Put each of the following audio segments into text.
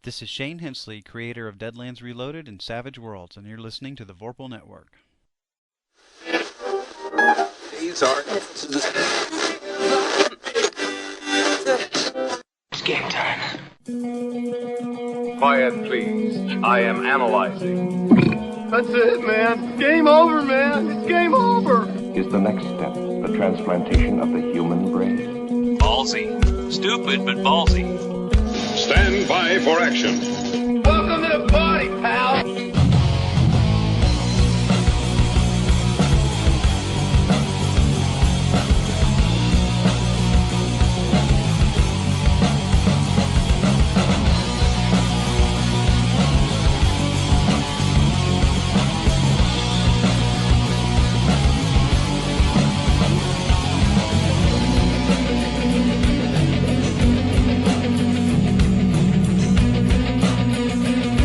This is Shane Hensley, creator of Deadlands Reloaded and Savage Worlds, and you're listening to the Vorpal Network. These are... It's game time. Quiet, please. I am analyzing. That's it, man. Game over, man. It's game over. Is the next step the transplantation of the human brain? Ballsy. Stupid, but ballsy. Stand by for action. Welcome to the party, pal.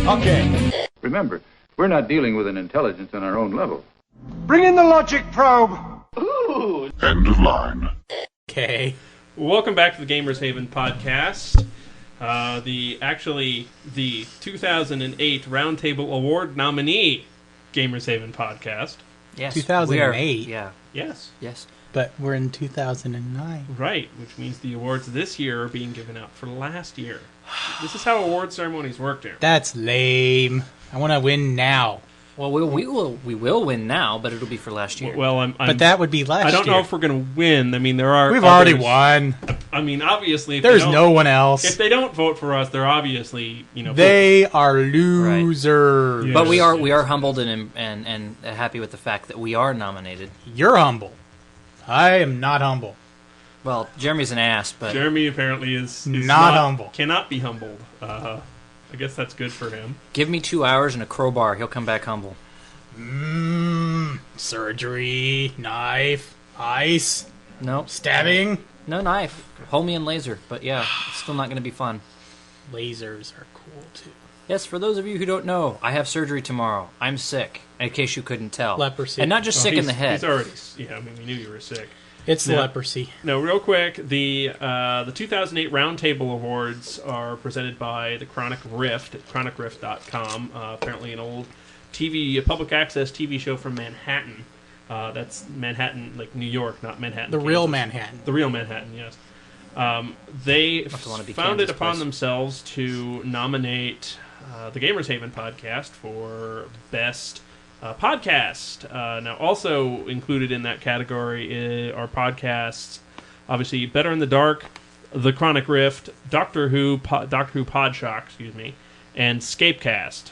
Okay. Remember, we're not dealing with an intelligence on our own level. Bring in the logic probe. Ooh. End of line. Okay. Welcome back to the Gamers Haven podcast. The 2008 Roundtable Award nominee Gamers Haven podcast. Yes. 2008? Yeah. Yes. Yes. But we're in 2009. Right, which means the awards this year are being given out for last year. This is how award ceremonies work here. That's lame. I want to win now. Well, we will win now, but it'll be for last year. Well, but that would be last year. I don't know if we're going to win. I mean, there are. We've already won. I mean, obviously, there's no one else. If they don't vote for us, they're obviously, they are losers. Right. But we are humbled and happy with the fact that we are nominated. You're humble. I am not humble. Well, Jeremy's an ass, but Jeremy apparently is not humble. Cannot be humbled. I guess that's good for him. Give me 2 hours and a crowbar, he'll come back humble. Surgery, knife, ice. Nope. Stabbing. No knife. Hold me in laser, but yeah, it's still not going to be fun. Lasers are cool too. Yes, for those of you who don't know, I have surgery tomorrow. I'm sick, in case you couldn't tell. Leprosy. And not just sick in the head. He's already, we knew you were sick. It's leprosy. No, real quick, the 2008 Roundtable Awards are presented by the Chronic Rift at chronicrift.com. Apparently an old public access TV show from Manhattan. That's Manhattan, like New York, not Manhattan, The Kansas. real Manhattan. The real Manhattan, yes. They found it upon themselves to nominate the Gamers Haven podcast for Best Podcast. Now, also included in that category are podcasts, obviously, Better in the Dark, The Chronic Rift, Doctor Who Podshock, and Scapecast.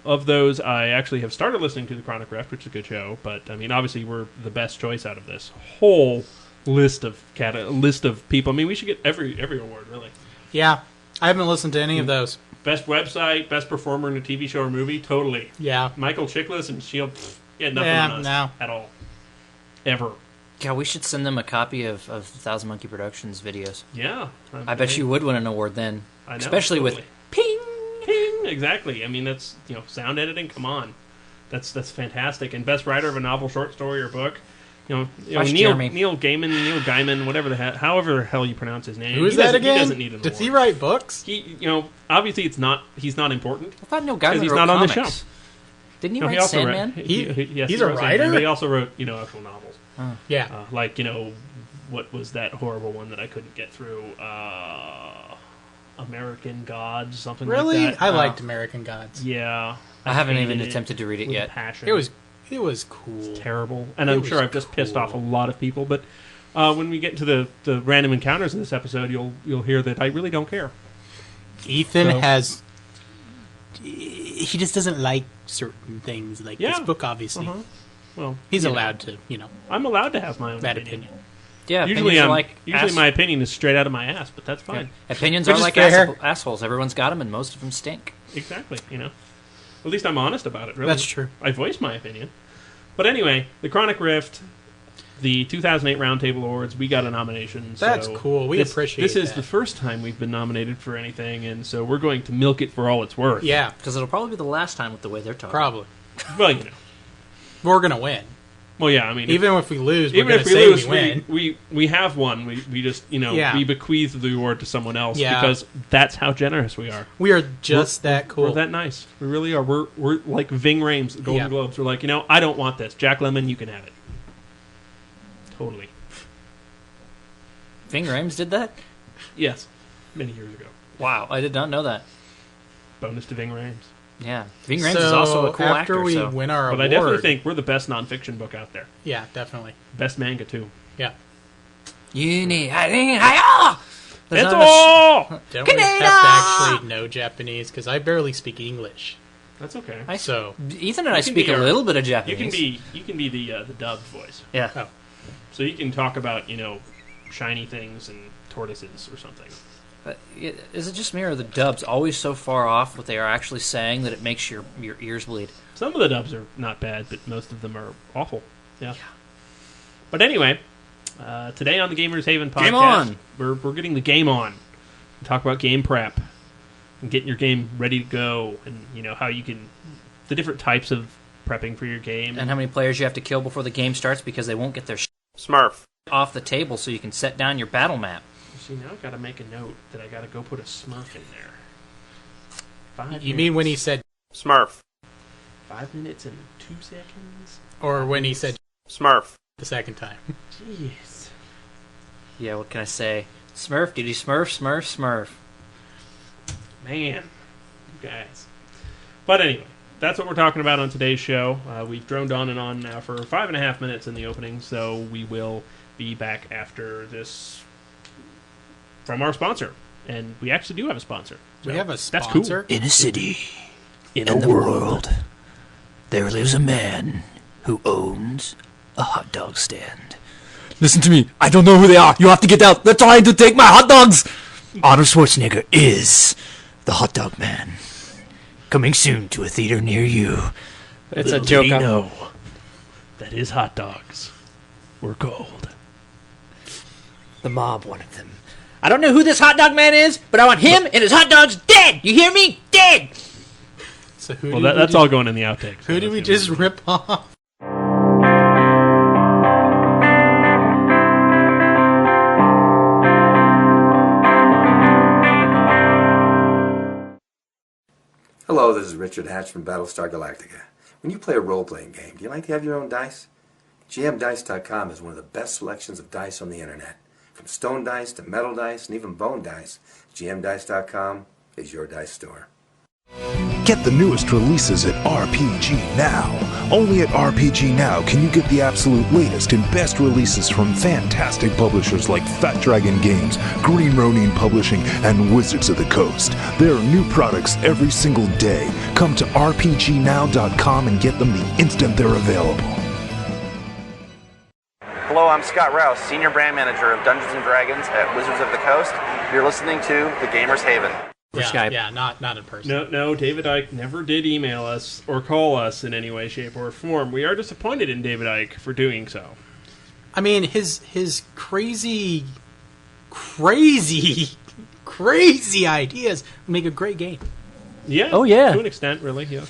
Of those, I actually have started listening to The Chronic Rift, which is a good show, but, I mean, obviously, we're the best choice out of this whole list of people. I mean, we should get every award, really. Yeah, I haven't listened to any of those. Best website, best performer in a TV show or movie, totally. Yeah. Michael Chiklis and Shield, nothing on us at all. Ever. Yeah, we should send them a copy of Thousand Monkey Productions videos. Yeah. I bet you would win an award then. I know, especially totally. With ping! Ping! Exactly. I mean, that's, sound editing, come on. That's fantastic. And best writer of a novel, short story, or book. Neil Gaiman, whatever the hell, however the hell you pronounce his name. Who is that again? He doesn't need an award. Does he write books? Obviously he's not important. I thought Neil Gaiman he's wrote not comics. on the show. Didn't he write Sandman? He's a writer? But he also wrote, actual novels. Yeah. What was that horrible one that I couldn't get through? American Gods, something like that. Really? I liked American Gods. Yeah. I haven't even attempted to read it yet. Passion. It was cool. It's terrible. And I'm sure I've just pissed off a lot of people, but when we get into the random encounters in this episode, you'll hear that I really don't care. Ethan he just doesn't like certain things, like this book, obviously. Uh-huh. Well, he's allowed to, I'm allowed to have my own opinion. Yeah, usually my opinion is straight out of my ass, but that's fine. Yeah. Opinions are like assholes. Everyone's got them, and most of them stink. Exactly, At least I'm honest about it, really. That's true. I voice my opinion. But anyway, the Chronic Rift, the 2008 Roundtable Awards, we got a nomination. That's cool. We appreciate it. This is the first time we've been nominated for anything, and so we're going to milk it for all it's worth. Yeah. Because it'll probably be the last time with the way they're talking. Probably. Well, We're going to win. Well, yeah, I mean... Even if we lose, we're going to say we win. We have won. We just, we bequeath the award to someone else because that's how generous we are. We are just that cool. We're that nice. We really are. We're like Ving Rhames, the Golden Globes. We're like, I don't want this. Jack Lemmon, you can have it. Totally. Ving Rhames did that? Yes. Many years ago. Wow, I did not know that. Bonus to Ving Rhames. Yeah, Ving Rhames is also a cool actor. After we win our award... But I definitely think we're the best nonfiction book out there. Yeah, definitely. Best manga, too. Yeah. Don't we have to actually know Japanese? Because I barely speak English. That's okay. Ethan and I speak a little bit of Japanese. You can be the dubbed voice. Yeah. Oh. So you can talk about, shiny things and tortoises or something. Is it just me or are the dubs always so far off what they are actually saying that it makes your ears bleed? Some of the dubs are not bad, but most of them are awful. Yeah. But anyway, today on the Gamers Haven podcast, game on. We're getting the game on. We talk about game prep and getting your game ready to go, and how you can the different types of prepping for your game, and how many players you have to kill before the game starts because they won't get their Smurf off the table, so you can set down your battle map. See, now I've got to make a note that I got to go put a Smurf in there. 5 minutes. You mean when he said Smurf? 5 minutes and 2 seconds? Or when he said Smurf the second time? Jeez. Yeah, what can I say? Smurf, did he Smurf? Man, you guys. But anyway, that's what we're talking about on today's show. We've droned on and on now for 5.5 minutes in the opening, so we will be back after this from our sponsor. And we actually do have a sponsor. We have a sponsor? That's cool. In a city, in a world, there lives a man who owns a hot dog stand. Listen to me. I don't know who they are. You have to get out. They're trying to take my hot dogs. Arnold Schwarzenegger is the hot dog man. Coming soon to a theater near you. It's a joke. No, that his hot dogs were gold. The mob wanted them. I don't know who this hot dog man is, but I want him and his hot dogs dead. You hear me? Dead. So who? Well, that's all going in the outtakes. Who did we just rip off? Hello, this is Richard Hatch from Battlestar Galactica. When you play a role-playing game, do you like to have your own dice? GMDice.com is one of the best selections of dice on the internet. From stone dice to metal dice and even bone dice, GMDice.com is your dice store. Get the newest releases at RPG Now. Only at RPG Now can you get the absolute latest and best releases from fantastic publishers like Fat Dragon Games, Green Ronin Publishing, and Wizards of the Coast. There are new products every single day. Come to RPGNow.com and get them the instant they're available. Hello, I'm Scott Rouse, Senior Brand Manager of Dungeons & Dragons at Wizards of the Coast. You're listening to The Gamers Haven. Skype. Yeah, not in person. No, David Icke never did email us or call us in any way, shape, or form. We are disappointed in David Icke for doing so. I mean, his crazy ideas make a great game. Yeah. Oh, yeah. To an extent, really, yeah.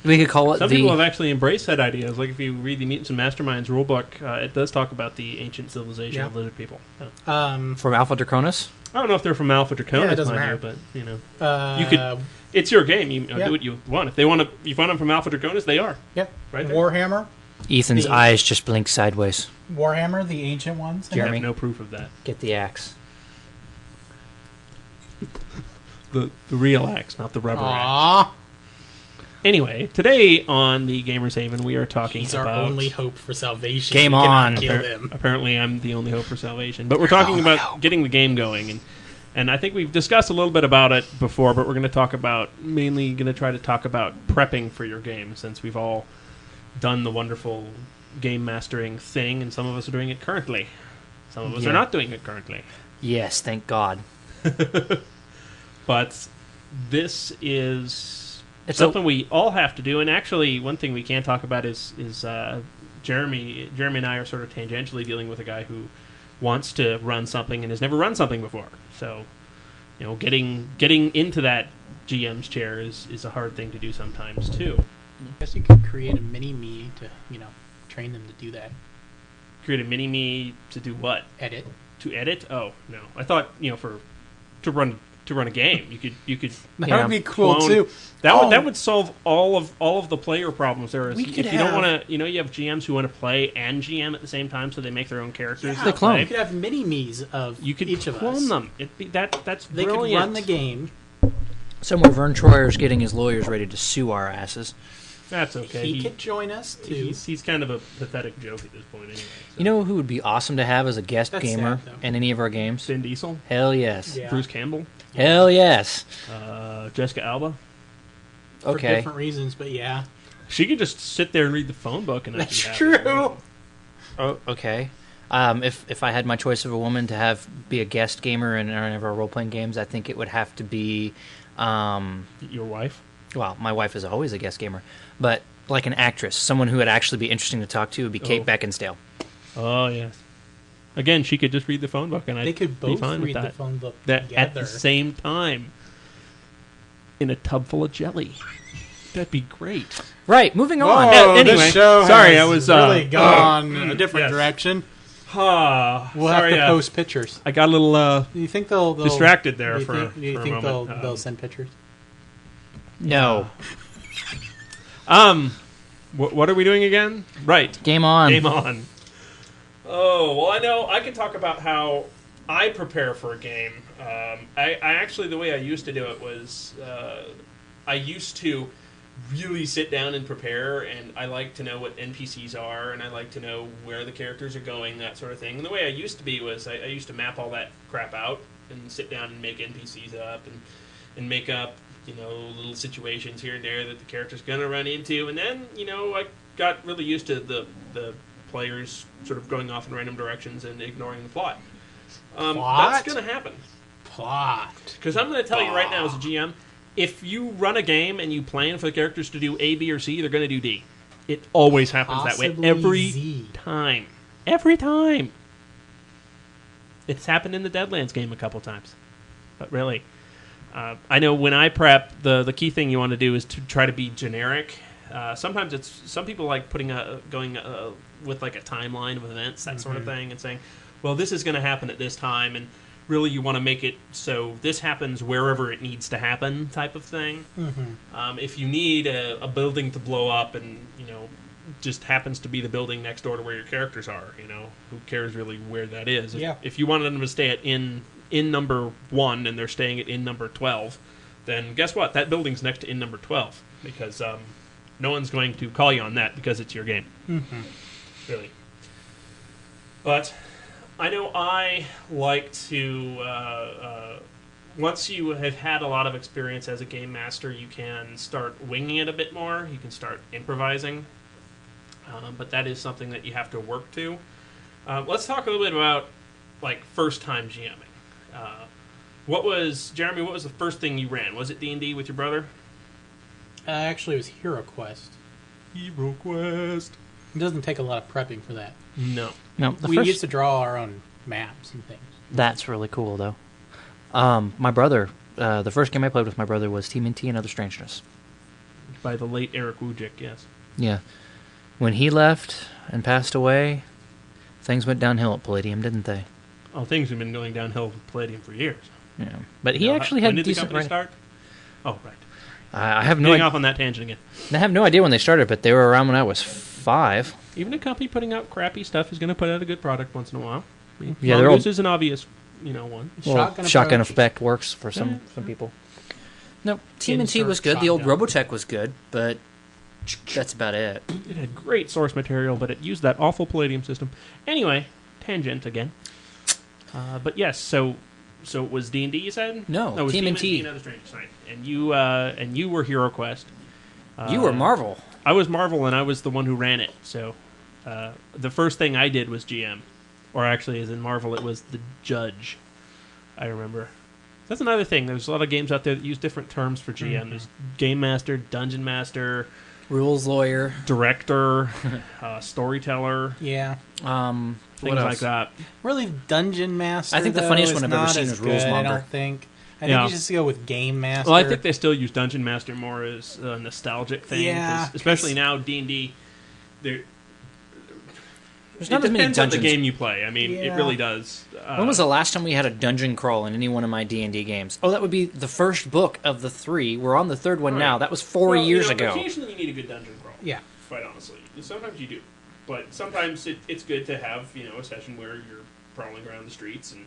We could call it Some people have actually embraced that idea. Like if you read the Mutants and Masterminds rulebook, it does talk about the ancient civilization of lizard people. Yeah. From Alpha Draconis? I don't know if they're from Alpha Draconis, it doesn't matter. but you could. It's your game. You do what you want. If they want to, you find them from Alpha Draconis, they are. Yep. Right there. Warhammer. Ethan's eyes just blink sideways. Warhammer, the ancient ones. I have no proof of that. Get the axe. The real axe, not the rubber axe. Anyway, today on the Gamers Haven, we are talking He's about... our only hope for salvation. Game on. Apparently, I'm the only hope for salvation. But we're talking about getting the game going. And I think we've discussed a little bit about it before, but we're going to talk about... Mainly going to try to talk about prepping for your game, since we've all done the wonderful game mastering thing, and some of us are doing it currently. Some of us are not doing it currently. Yes, thank God. But this is... It's something we all have to do, and actually, one thing we can talk about is Jeremy. Jeremy and I are sort of tangentially dealing with a guy who wants to run something and has never run something before. So, getting into that GM's chair is a hard thing to do sometimes too. I guess you could create a mini me to train them to do that. Create a mini-me to do what? Edit. To edit? Oh, no. I thought, to run a game. You could that would be cool clone. too. That would solve all of the player problems there is. If you don't want to, you have GMs who want to play and GM at the same time, so they make their own characters. Yeah, they clone. You could have mini-me's of each of us. Clone them. That's they brilliant. Could run the game. Somewhere Vern Troyer's getting his lawyers ready to sue our asses. That's okay. He could join us too. He's kind of a pathetic joke at this point, anyway. So. You know who would be awesome to have as a guest gamer in any of our games? Vin Diesel. Hell yes. Yeah. Bruce Campbell. Hell yes. Jessica Alba. Okay. For different reasons, but yeah. She could just sit there and read the phone book, and that's true. Oh, okay. If I had my choice of a woman to be a guest gamer in any of our role playing games, I think it would have to be your wife. Well, my wife is always a guest gamer, but like an actress, someone who would actually be interesting to talk to would be Kate Beckinsale. Oh yes. Again, she could just read the phone book, and they could both be fine read with the that. phone book that together at the same time in a tub full of jelly. That'd be great. Right. Moving Whoa, on. Anyway, this show sorry, has I was really gone a different yes. direction. We'll have to post pictures. I got a little do you think they'll distracted there do for you a think moment. they'll send pictures? No. What are we doing again? Right. Game on. Game on. Oh, well, I know I can talk about how I prepare for a game. I actually, the way I used to do it was I used to really sit down and prepare, and I like to know what NPCs are, and I like to know where the characters are going, that sort of thing. And the way I used to be was I used to map all that crap out and sit down and make NPCs up and make up, little situations here and there that the character's going to run into. And then, I got really used to the players sort of going off in random directions and ignoring the plot. That's going to happen. Plot. Because I'm going to tell you right now as a GM, if you run a game and you plan for the characters to do A, B, or C, they're going to do D. It always happens that way. Every time. Every time. It's happened in the Deadlands game a couple times. But really, I know when I prep, the key thing you want to do is to try to be generic. Sometimes some people like going with like a timeline of events, that sort of thing, and saying, well, this is going to happen at this time, and really you want to make it so this happens wherever it needs to happen, type of thing. If you need a building to blow up and just happens to be the building next door to where your characters are, who cares really where that is? If you wanted them to stay at inn number 1 and they're staying at inn number 12, then guess what? That building's next to inn number 12 because no one's going to call you on that because it's your game. Really. But I know I like to, once you have had a lot of experience as a game master, you can start winging it a bit more. You can start improvising. But that is something that you have to work to. Let's talk a little bit about first-time GMing. Jeremy, what was the first thing you ran? Was it D&D with your brother? Actually, it was Hero Quest. Hero Quest. It doesn't take a lot of prepping for that. No. We used to draw our own maps and things. That's really cool, though. My brother, the first game I played with my brother was TMNT and Other Strangeness. By the late Eric Wujik, yes. Yeah. When he left and passed away, things went downhill at Palladium, didn't they? Oh, things have been going downhill with Palladium for years. Yeah, but he actually had when did decent the company start? Oh, right. I have no Getting off on that tangent again. I have no idea when they started, but they were around when I was 5. Even a company putting out crappy stuff is going to put out a good product once in a while. Yeah, they're all, this is an obvious, one. Well, shotgun effect works for some people. No, TMNT was good. The old Robotech was good, but that's about it. It had great source material, but it used that awful Palladium system. Anyway, tangent again. But yes, so it was D&D, you said? No, it was TMNT. and Other Strange. Right. And you were Hero Quest. You were Marvel. I was Marvel, and I was the one who ran it. So the first thing I did was GM. Or actually, as in Marvel, it was the Judge. I remember. That's another thing. There's a lot of games out there that use different terms for GM. There's Game Master, Dungeon Master, Rules Lawyer, Director, Storyteller. Yeah. Things like that. Really, Dungeon Master. I think the funniest one I've ever seen was Rules Monger. I don't think. I think you just go with Game Master. Well, I think they still use Dungeon Master more as a nostalgic thing. Yeah. Especially now, D&D, There's not as many depends on the dungeons. game you play. I mean, it really does. When was the last time we had a dungeon crawl in any one of my D&D games? Oh, that would be the first book of the 3. We're on the 3rd one now. That was 4 years ago. Occasionally you need a good dungeon crawl. Yeah. Quite honestly. Sometimes you do. But sometimes it's good to have, a session where you're prowling around the streets and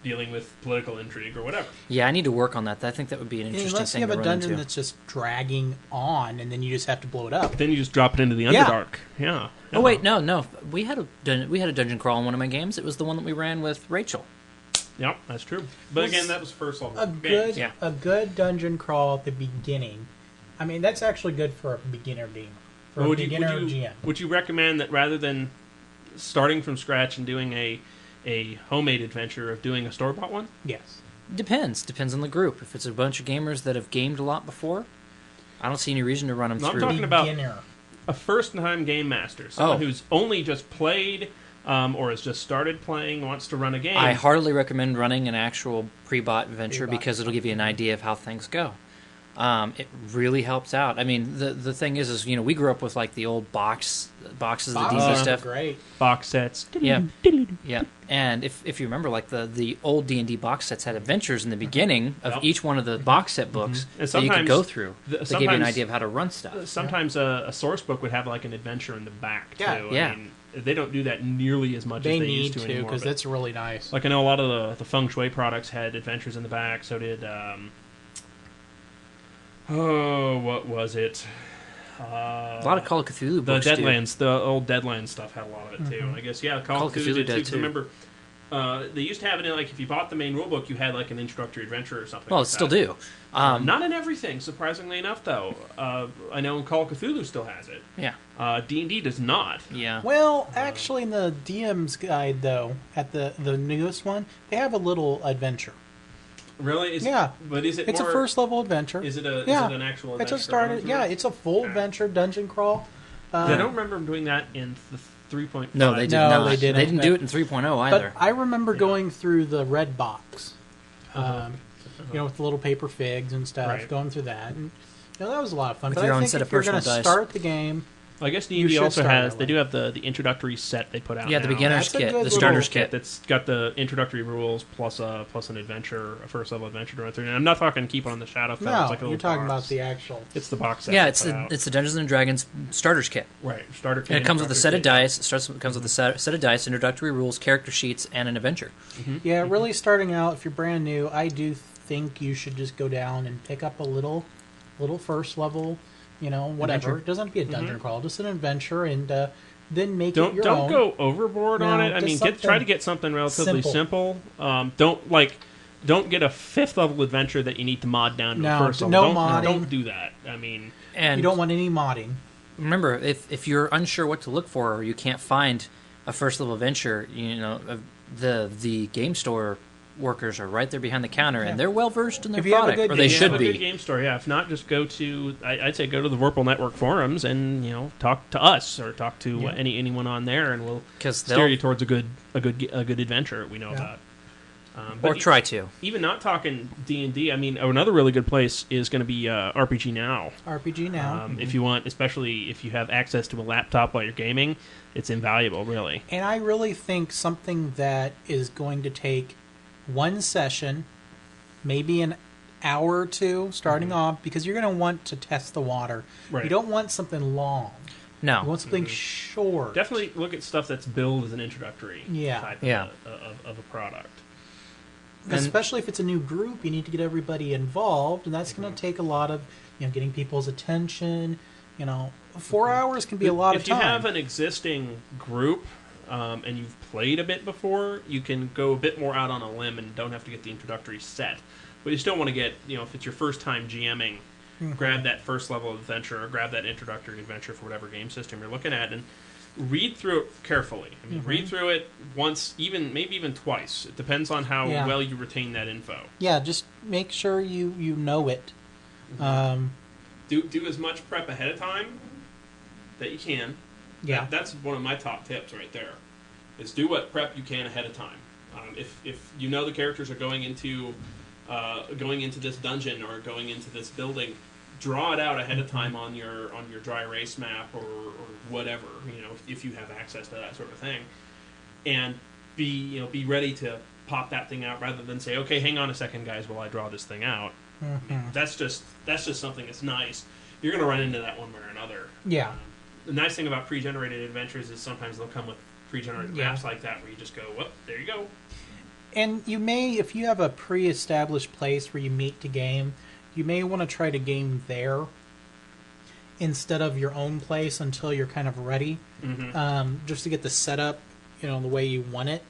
dealing with political intrigue or whatever. Yeah, I need to work on that. I think that would be an interesting Unless thing you have to a run dungeon into. that's just dragging on, and then you just have to blow it up. Then you just drop it into the Underdark. Yeah. Oh wait, no. We had a dungeon crawl in one of my games. It was the one that we ran with Rachel. Yep, that's true. But again, that was first level. A good dungeon crawl at the beginning. I mean, that's actually good for a beginner gamer. For a beginner GM. Would you recommend that rather than starting from scratch and doing a homemade adventure of doing a store-bought one? Yes. Depends on the group. If it's a bunch of gamers that have gamed a lot before, I don't see any reason to run them through. I'm talking about a first-time game master, someone who's only just played or has just started playing, wants to run a game. I heartily recommend running an actual pre-bought adventure because it'll give you an idea of how things go. It really helps out. I mean, the thing is we grew up with like the old boxes of D&D stuff. Great box sets. Yeah. And if you remember, like the old D&D box sets had adventures in the beginning of each one of the box set books that you could go through. They give you an idea of how to run stuff. Sometimes a source book would have like an adventure in the back too. Yeah. I mean, they don't do that nearly as much as they used to anymore. They need to, because that's really nice. Like I know a lot of the feng shui products had adventures in the back. So did what was it? A lot of Call of Cthulhu books. The Deadlands, the old Deadlands stuff had a lot of it too. And I guess Call of Cthulhu did too. Remember, they used to have it in like if you bought the main rulebook, you had like an introductory adventure or something. Well, like it still that. do. Not in everything, surprisingly enough, though. I know Call of Cthulhu still has it. Yeah. D&D does not. Yeah. Well, actually, in the DM's guide, though, at the newest one, they have a little adventure. Really? But is it? It's more, a first level adventure. Is it an actual adventure? It's a starter. Yeah, it's a full adventure dungeon crawl. I don't remember them doing that in the 3.5. No, they did not. They didn't. They didn't do it in 3.0 either. But I remember going through the red box, with the little paper figs and stuff, going through that. And, that was a lot of fun. With but your I own think set if of you're personal going to dice. start the game, I guess D&D also has. They do have the introductory set they put out. Yeah, the now. beginner's kit, the starter's kit. That's got the introductory rules plus an adventure, a first level adventure to run through. And I'm not talking keep on the Shadowfell. No, it's like a you're talking about the actual. It's the box set. Yeah, it's the Dungeons and Dragons starter's kit. Right, starter kit. And it comes with a set of dice. It comes with a set of dice, introductory rules, character sheets, and an adventure. Mm-hmm. Yeah, really starting out. If you're brand new, I do think you should just go down and pick up a little first level. Whatever. Adventure. It doesn't have to be a dungeon crawl, just an adventure, and then make it your Don't own. go overboard on it. I mean, try to get something relatively simple. Don't get a 5th level adventure that you need to mod down to a first level. Modding. Don't do that. I mean, and you don't want any modding. Remember, if you're unsure what to look for, or you can't find a first level adventure, the game store workers are right there behind the counter, and they're well versed in their product, or they should be. If you have a good game store, if not, just go to I'd say go to the Vorpal Network forums and talk to us or talk to anyone on there, and we'll steer you towards a good adventure we know about. Or try to. Even not talking D&D, I mean, another really good place is going to be RPG Now. RPG Now. If you want, especially if you have access to a laptop while you're gaming, it's invaluable, really. And I really think something that is going to take one session, maybe an hour or two starting off, because you're going to want to test the water. Right. You don't want something long. No. You want something short. Definitely look at stuff that's billed as an introductory type of a product. Especially if it's a new group, you need to get everybody involved, and that's going to take a lot of getting people's attention. 4 hours can be a lot of time. If you have an existing group and you've played a bit before, you can go a bit more out on a limb and don't have to get the introductory set. But you still want to get, if it's your first time GMing, grab that first level adventure or grab that introductory adventure for whatever game system you're looking at and read through it carefully. I mean, read through it once, maybe even twice. It depends on how well you retain that info. Yeah, just make sure you know it. Do as much prep ahead of time that you can. Yeah, that's one of my top tips right there. Is do what prep you can ahead of time. If you know the characters are going into this dungeon or going into this building, draw it out ahead of time on your dry erase map or whatever, if you have access to that sort of thing, and be ready to pop that thing out rather than say, okay, hang on a second, guys, while I draw this thing out. Mm-hmm. That's just something that's nice. You're going to run into that one way or another. Yeah. The nice thing about pre-generated adventures is sometimes they'll come with pre-generated maps like that where you just go, well, there you go. And you may, if you have a pre-established place where you meet to game, you may want to try to game there instead of your own place until you're kind of ready, just to get the setup, the way you want it.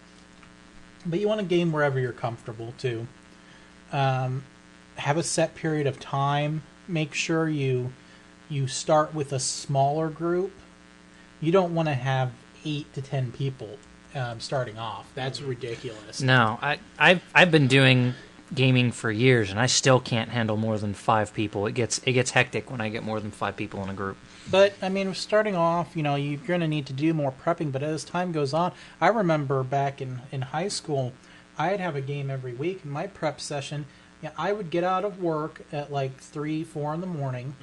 But you want to game wherever you're comfortable too. Have a set period of time. Make sure you start with a smaller group. You don't want to have 8 to 10 people starting off. That's ridiculous. No, I've been doing gaming for years, and I still can't handle more than 5 people. It gets hectic when I get more than 5 people in a group. But I mean, starting off, you're going to need to do more prepping. But as time goes on, I remember back in high school, I'd have a game every week. In my prep session, I would get out of work at like 3, 4 in the morning.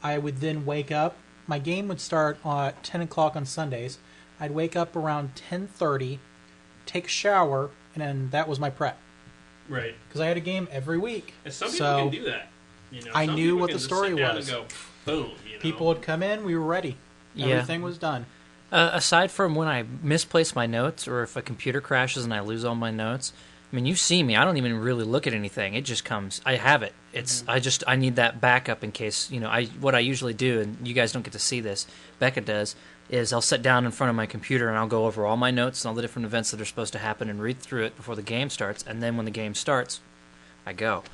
I would then wake up. My game would start at 10 o'clock on Sundays. I'd wake up around 10:30, take a shower, and then that was my prep. Right. Because I had a game every week. And some people can do that. I knew what the story was. And go, boom. People would come in, we were ready. Everything was done. Aside from when I misplace my notes, or if a computer crashes and I lose all my notes, I mean, you see me. I don't even really look at anything. It just comes. I have it. It's. I need that backup in case. What I usually do, and you guys don't get to see this, Becca does, is I'll sit down in front of my computer and I'll go over all my notes and all the different events that are supposed to happen and read through it before the game starts. And then when the game starts, I go.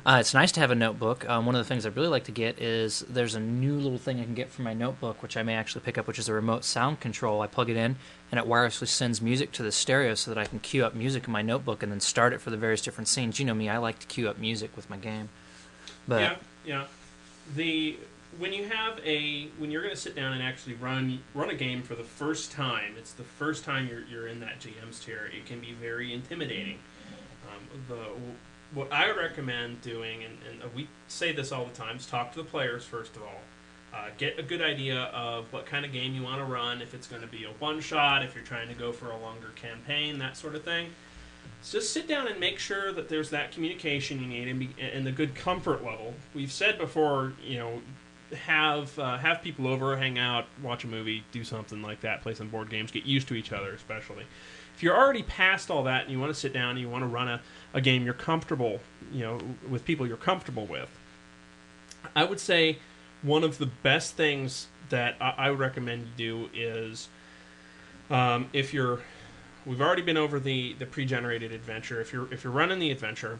It's nice to have a notebook. One of the things I really like to get is there's a new little thing I can get for my notebook, which I may actually pick up, which is a remote sound control. I plug it in, and it wirelessly sends music to the stereo so that I can cue up music in my notebook and then start it for the various different scenes. You know me, I like to cue up music with my game. But yeah. When you're going to sit down and actually run a game for the first time, it's the first time you're in that GM's chair. It can be very intimidating. What I would recommend doing, and we say this all the time, is talk to the players first of all. Get a good idea of what kind of game you want to run, if it's going to be a one-shot, if you're trying to go for a longer campaign, that sort of thing. So just sit down and make sure that there's that communication you need and the good comfort level. We've said before, have people over, hang out, watch a movie, do something like that, play some board games, get used to each other especially. If you're already past all that and you want to sit down and you want to run a game you're comfortable, with people you're comfortable with, I would say one of the best things that I would recommend you do is, we've already been over the pre-generated adventure. If you're running the adventure,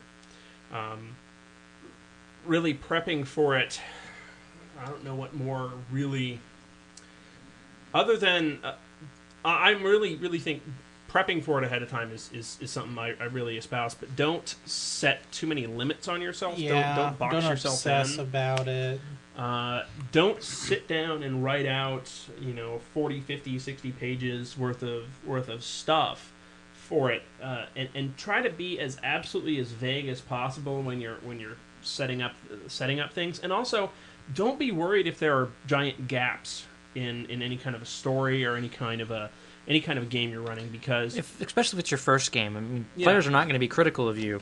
really prepping for it, I don't know what more really, other than I really think prepping for it ahead of time is something I really espouse. But don't set too many limits on yourself. Don't box yourself in. Don't obsess about it. Don't sit down and write out 40, 50, 60 pages worth of stuff for it, and try to be as absolutely as vague as possible when you're setting up things. And also, don't be worried if there are giant gaps in any kind of a story or any kind of game you're running, because especially if it's your first game, I mean, players are not going to be critical of you.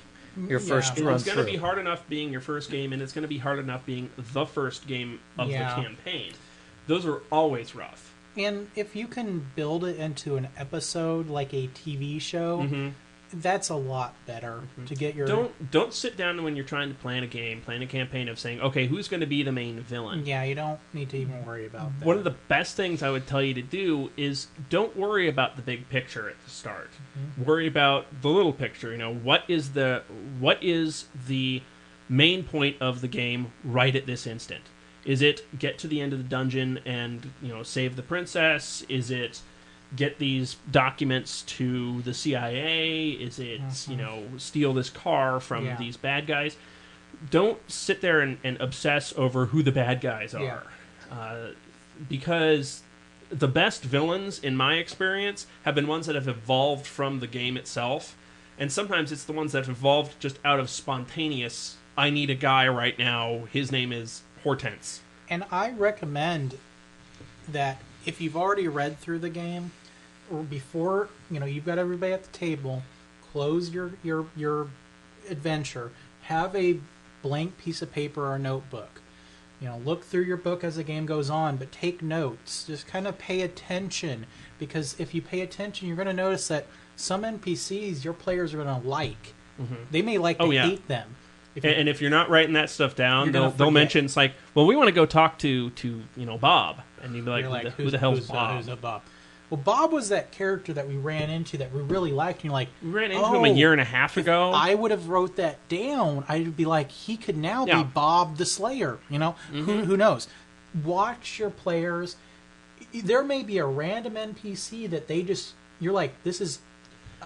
Your first run It's going to be hard enough being your first game, and it's going to be hard enough being the first game of the campaign. Those are always rough. And if you can build it into an episode like a TV show, that's a lot better to get your... Don't sit down when you're trying to plan a campaign of saying, okay, who's going to be the main villain? Yeah, you don't need to even worry about that. One of the best things I would tell you to do is don't worry about the big picture at the start. Worry about the little picture. What is the main point of the game right at this instant? Is it get to the end of the dungeon and save the princess? Is it get these documents to the CIA? Is it steal this car from these bad guys? Don't sit there and obsess over who the bad guys are, because the best villains, in my experience, have been ones that have evolved from the game itself, and sometimes it's the ones that have evolved just out of spontaneous I need a guy right now. His name is Hortense. And I recommend that if you've already read through the game, or before, you've got everybody at the table, close your adventure, have a blank piece of paper or notebook. Look through your book as the game goes on, but take notes. Just kind of pay attention, because if you pay attention, you're going to notice that some NPCs your players are going to like. Mm-hmm. They may hate them. And if you're not writing that stuff down, they'll mention, it's like, well, we want to go talk to Bob. And you'd be like, who the hell's Bob? Who's a Bob? Well, Bob was that character that we ran into that we really liked. And you're like, we ran into him a year and a half ago. I would have wrote that down. I'd be like, he could now be Bob the Slayer. Mm-hmm. Who knows? Watch your players. There may be a random NPC that you're like, this is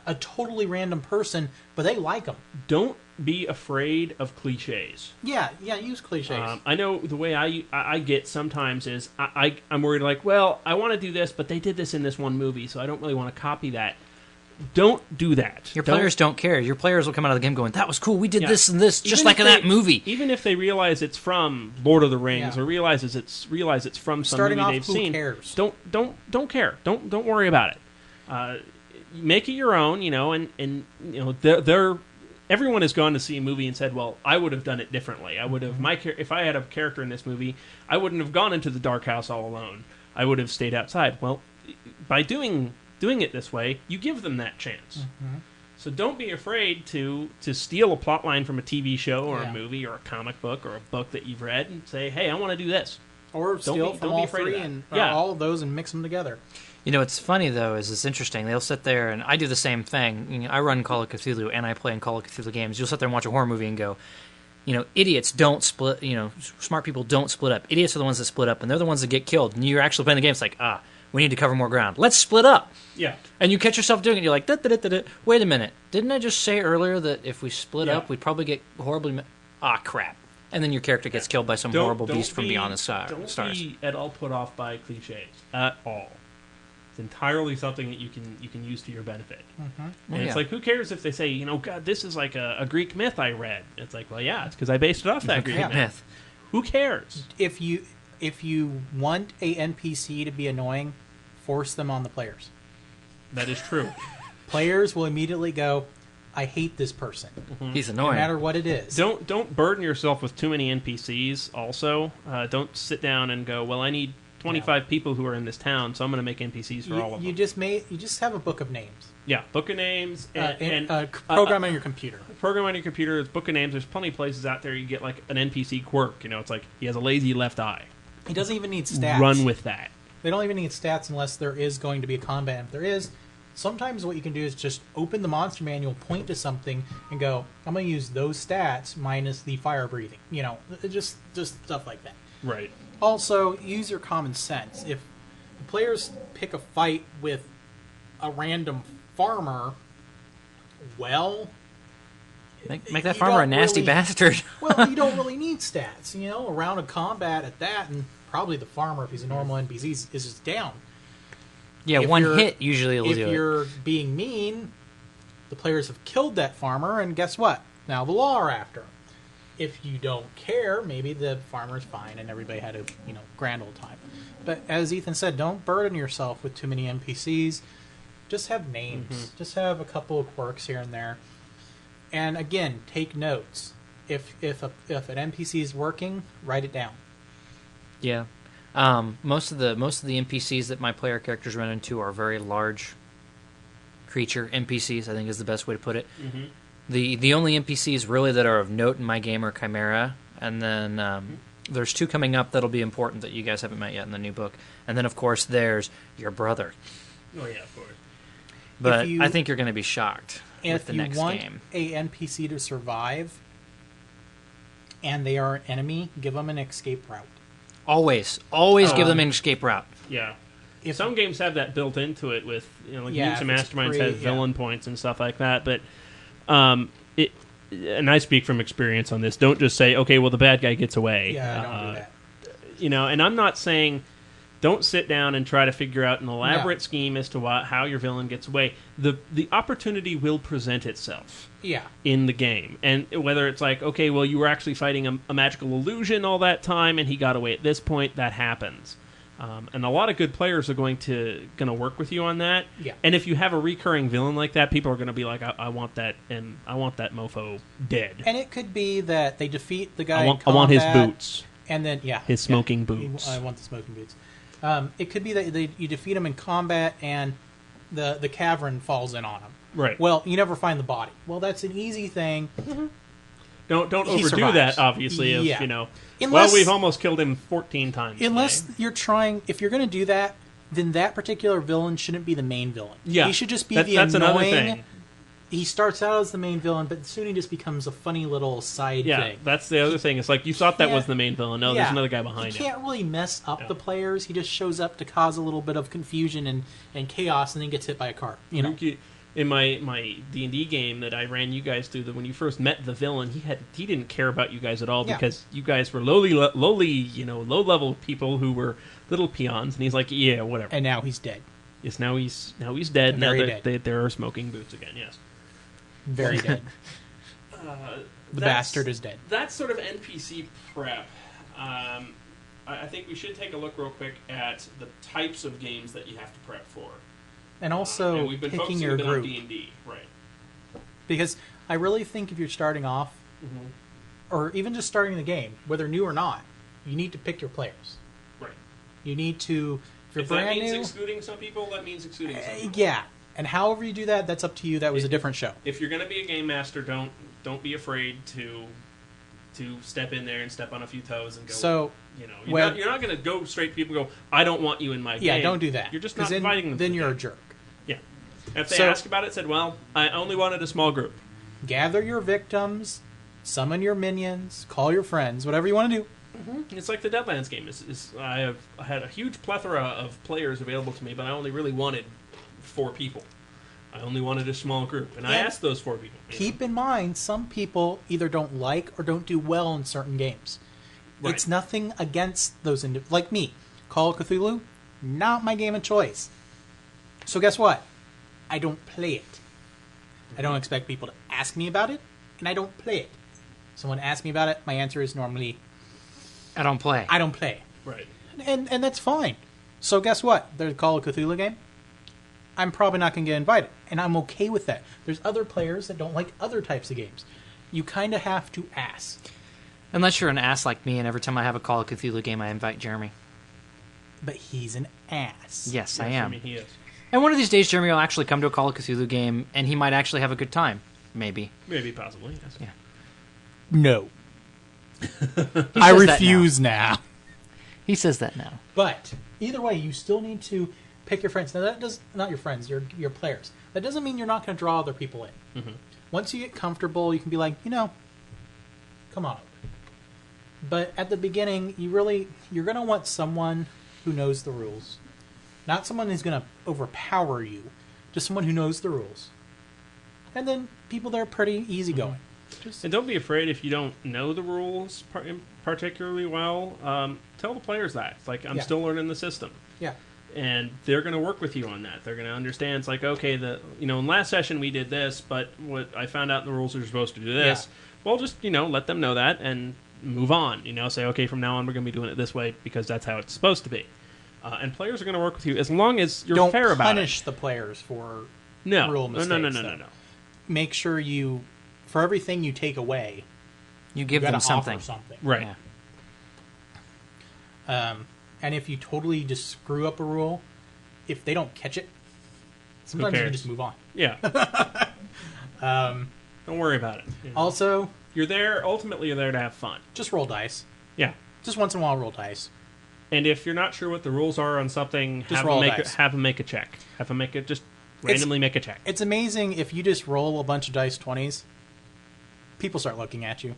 a totally random person, but they like them. Don't be afraid of cliches. Yeah, use cliches. I know the way I get sometimes is I'm worried, like, well, I want to do this, but they did this in this one movie, so I don't really want to copy that. Don't do that. Your players don't care. Your players will come out of the game going, that was cool, we did this and this, just like in that movie. Even if they realize it's from Lord of the Rings, or realize it's from some Starting movie off, they've who seen. Cares? Don't care. Don't worry about it. Make it your own, and they're everyone has gone to see a movie and said, well, I would have done it differently. I would have if I had a character in this movie, I wouldn't have gone into the dark house all alone. I would have stayed outside. Well, by doing it this way, you give them that chance. Mm-hmm. So don't be afraid to steal a plot line from a TV show or a movie or a comic book or a book that you've read and say, hey, I want to do this. Or steal from all three and all of those and mix them together. What's funny, though, is it's interesting. They'll sit there, and I do the same thing. I run Call of Cthulhu, and I play in Call of Cthulhu games. You'll sit there and watch a horror movie and go, idiots don't split, smart people don't split up. Idiots are the ones that split up, and they're the ones that get killed. And you're actually playing the game, it's like, we need to cover more ground. Let's split up. Yeah. And you catch yourself doing it, you're like, wait a minute. Didn't I just say earlier that if we split up, we'd probably get horribly... crap. And then your character gets killed by some horrible beast from beyond the stars. Don't be at all put off by cliches. At all. It's entirely something that you can use to your benefit. Mm-hmm. And it's like, who cares if they say, God, this is like a Greek myth I read. It's like, well, yeah, it's because I based it off that Greek myth. Who cares? If you want a NPC to be annoying, force them on the players. That is true. Players will immediately go, I hate this person. Mm-hmm. He's annoying. No matter what it is. Don't burden yourself with too many NPCs also. Don't sit down and go, well, I need 25 people who are in this town, so I'm going to make NPCs for all of them. You just have a book of names. Yeah, book of names. And program on your computer. Program on your computer, book of names. There's plenty of places out there you get like an NPC quirk. It's like he has a lazy left eye. He doesn't even need stats. Run with that. They don't even need stats unless there is going to be a combat. If there is, sometimes what you can do is just open the monster manual, point to something, and go, I'm going to use those stats minus the fire breathing. Just stuff like that. Right. Also, use your common sense. If the players pick a fight with a random farmer, well... Make that farmer a nasty bastard. Well, you don't really need stats. A round of combat at that, and probably the farmer, if he's a normal NPC, is just down. Yeah, one hit usually will do it. If you're being mean, the players have killed that farmer, and guess what? Now the law are after him. If you don't care, maybe the farmer's fine and everybody had a grand old time. But as Ethan said, don't burden yourself with too many NPCs. Just have names. Mm-hmm. Just have a couple of quirks here and there. And again, take notes. If an NPC is working, write it down. Yeah. Most of the NPCs that my player characters run into are very large creature NPCs, I think is the best way to put it. Mm-hmm. The only NPCs really that are of note in my game are Chimera, and then there's two coming up that'll be important that you guys haven't met yet in the new book. And then, of course, there's your brother. Oh, yeah, of course. But I think you're going to be shocked with the next game. If you want a NPC to survive and they are an enemy, give them an escape route. Always give them an escape route. Yeah. Some games have that built into it with, Use of Masterminds have villain points and stuff like that, but... and I speak from experience on this. Don't just say, okay, well, the bad guy gets away. Yeah, don't do that. And I'm not saying Don't sit down and try to figure out an elaborate scheme as to how your villain gets away. The opportunity will present itself in the game. And whether it's like, okay, well, you were actually fighting a magical illusion all that time, and he got away at this point, that happens. And a lot of good players are going to work with you on that. Yeah. And if you have a recurring villain like that, people are going to be like, I want that, and I want that mofo dead. And it could be that they defeat the guy in combat. I want his boots. And then, his smoking boots. I want the smoking boots. It could be that you defeat him in combat and the cavern falls in on him. Right. Well, you never find the body. Well, that's an easy thing. Mm-hmm. Don't He overdo survives. that, obviously. Yeah. Well, we've almost killed him 14 times. Unless today. you're trying... If you're going to do that, then that particular villain shouldn't be the main villain. Yeah. He should just be that's annoying... another thing. He starts out as the main villain, but soon he just becomes a funny little side thing. Yeah, that's the other thing. It's like, you thought that was the main villain. No, there's another guy behind him. He can't really mess up the players. He just shows up to cause a little bit of confusion and chaos, and then gets hit by a car. In my D&D game that I ran you guys through, when you first met the villain, he didn't care about you guys at all because you guys were low-level people who were little peons, and he's like, yeah, whatever. And now he's dead. Yes, now he's dead. Now dead. there are smoking boots again. Yes, very dead. The bastard is dead. That's sort of NPC prep. I think we should take a look real quick at the types of games that you have to prep for. And also and we've been picking focusing your a bit group. on D&D, right? Because I really think if you're starting off, or even just starting the game, whether new or not, you need to pick your players. Right. You need to... If that means excluding some people, that means excluding some people. Yeah. And however you do that, that's up to you. That was a different show. If you're going to be a game master, don't be afraid to step in there and step on a few toes and go. So, you're not going to go straight to people and go, I don't want you in my game. Yeah, don't do that. You're just not inviting them. Then you're a jerk. Yeah. If they ask about it, said, well, I only wanted a small group. Gather your victims, summon your minions, call your friends, whatever you want to do. Mm-hmm. It's like the Deadlands game. I had a huge plethora of players available to me, but I only really wanted 4 people. I only wanted a small group, and I asked those 4 people. Keep in mind, some people either don't like or don't do well in certain games. Right. It's nothing against those like me. Call of Cthulhu, not my game of choice. So guess what? I don't play it. I don't expect people to ask me about it, and I don't play it. Someone asks me about it, my answer is normally... I don't play. I don't play. Right. And that's fine. So guess what? There's a Call of Cthulhu game. I'm probably not going to get invited, and I'm okay with that. There's other players that don't like other types of games. You kind of have to ask. Unless you're an ass like me, and every time I have a Call of Cthulhu game, I invite Jeremy. But he's an ass. Yes, I am. I mean, he is. And one of these days, Jeremy will actually come to a Call of Cthulhu game, and he might actually have a good time. Maybe. Maybe, possibly, yes. Yeah. No. I refuse now. He says that now. But either way, you still need to pick your friends. Now, that does not your friends, your players. That doesn't mean you're not going to draw other people in. Mm-hmm. Once you get comfortable, you can be like, come on. But at the beginning, you're going to want someone who knows the rules. Not someone who's going to overpower you. Just someone who knows the rules. And then people that are pretty easygoing. Mm-hmm. And don't be afraid if you don't know the rules particularly well. Tell the players that. It's like, I'm still learning the system. Yeah. And they're going to work with you on that. They're going to understand. It's like, okay, in last session we did this, but what I found out in the rules is you're supposed to do this. Yeah. Well, just, let them know that and move on. Say, okay, from now on we're going to be doing it this way because that's how it's supposed to be. And players are going to work with you as long as you're fair about it. Don't punish the players for rule mistakes. No. Make sure you... For everything you take away, you give them something. Right. Yeah. And if you totally just screw up a rule, if they don't catch it, sometimes you can just move on. Yeah. Don't worry about it. Also, ultimately you're there to have fun. Just roll dice. Yeah. Just once in a while roll dice. And if you're not sure what the rules are on something, just have them make a check. Have them randomly make a check. It's amazing if you just roll a bunch of dice 20s. People start looking at you.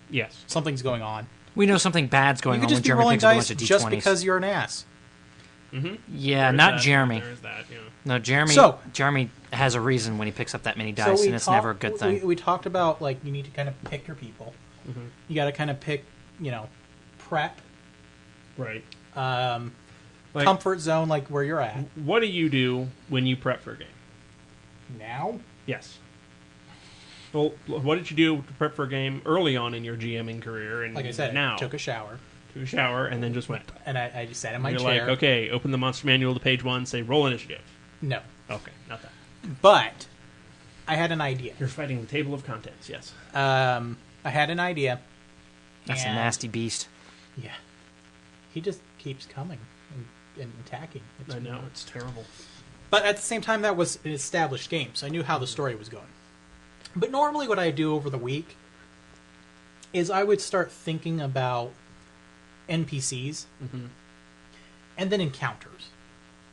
Yes. Something's going on. We know something bad's going on when Jeremy picks a bunch of D20s. Just because you're an ass. Mm-hmm. Yeah, not Jeremy. There's that, No, Jeremy has a reason when he picks up that many dice, and it's never a good thing. We talked about, you need to kind of pick your people. Mm-hmm. You got to kind of pick, prep. Right. Well, comfort zone, like where you're at. What do you do when you prep for a game? Now? Yes. Well, what did you do to prep for a game early on in your GMing career? And like I said, now took a shower. And then just went. And I just sat in my You're chair. like, okay, open the monster manual to page 1, say roll initiative. No. Okay, not that. But I had an idea. You're fighting the table of contents, yes. I had an idea. That's a nasty beast. Yeah. He just keeps coming and attacking. I know, it's terrible. But at the same time, that was an established game, so I knew how the story was going. But normally what I do over the week is I would start thinking about NPCs and then encounters.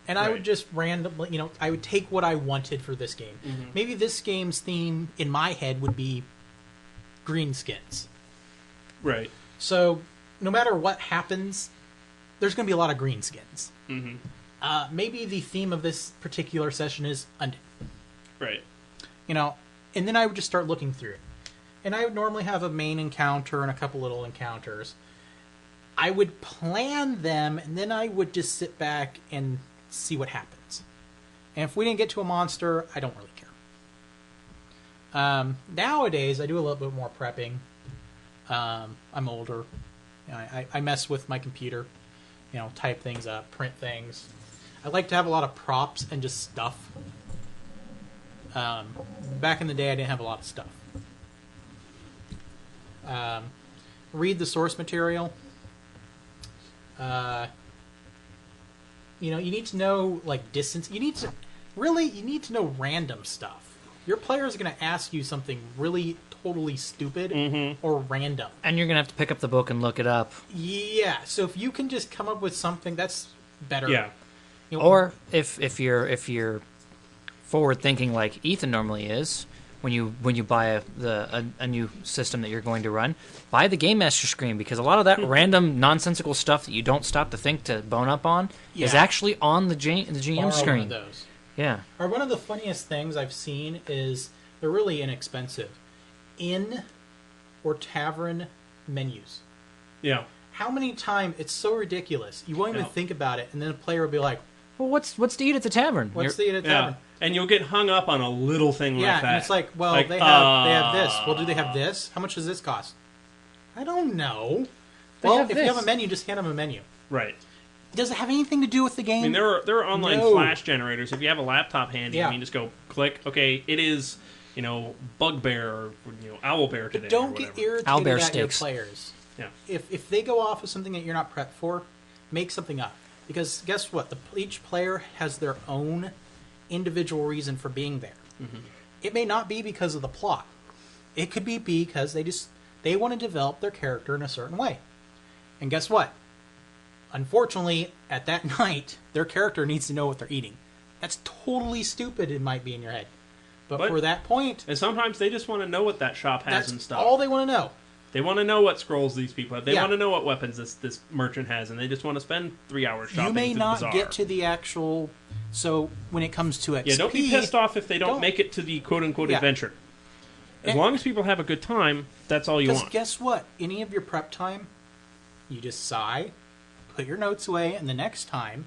And I would just randomly, I would take what I wanted for this game. Maybe this game's theme in my head would be greenskins. Right. So no matter what happens, there's going to be a lot of greenskins. Maybe the theme of this particular session is undead. Right. And then I would just start looking through it. And I would normally have a main encounter and a couple little encounters. I would plan them, and then I would just sit back and see what happens. And if we didn't get to a monster, I don't really care. Nowadays, I do a little bit more prepping. I'm older. I mess with my computer. Type things up, print things. I like to have a lot of props and just stuff. Back in the day, I didn't have a lot of stuff. Read the source material. You need to know distance. You need to know random stuff. Your player is going to ask you something really totally stupid or random, and you're going to have to pick up the book and look it up. Yeah. So if you can just come up with something, that's better. Yeah. Or if you're forward thinking like Ethan normally is, when you buy a new system that you're going to run, buy the Game Master screen, because a lot of that random nonsensical stuff that you don't stop to think to bone up on is actually on the GM Borrow screen. One of those. Yeah. Or one of the funniest things I've seen is they're really inexpensive. Inn or tavern menus. Yeah. How many times it's so ridiculous. You won't even think about it, and then a player will be like, "Well, what's to eat at the tavern? What's to eat at the tavern?" And you'll get hung up on a little thing like that. Yeah, and it's like, well, they have this. Well, do they have this? How much does this cost? I don't know. Well, if you have a menu, just hand them a menu. Right. Does it have anything to do with the game? I mean, there are online flash generators. If you have a laptop handy, just go click. Okay, it is Bugbear or Owlbear today. But don't get irritated Owlbear at steaks. your players. Yeah. If they go off of something that you're not prepped for, make something up. Because guess what? Each player has their own individual reason for being there. It may not be because of the plot. It could be because they want to develop their character in a certain way. And guess what? Unfortunately, at that night, their character needs to know what they're eating. That's totally stupid, it might be in your head. But for that point... And sometimes they just want to know what that shop has and stuff. That's all they want to know. They want to know what scrolls these people have. They want to know what weapons this merchant has, and they just want to spend 3 hours shopping. You may not get to the actual... So, when it comes to XP... Yeah, don't be pissed off if they don't make it to the quote-unquote adventure. As long as people have a good time, that's all you want. Because guess what? Any of your prep time, you just sigh, put your notes away, and the next time,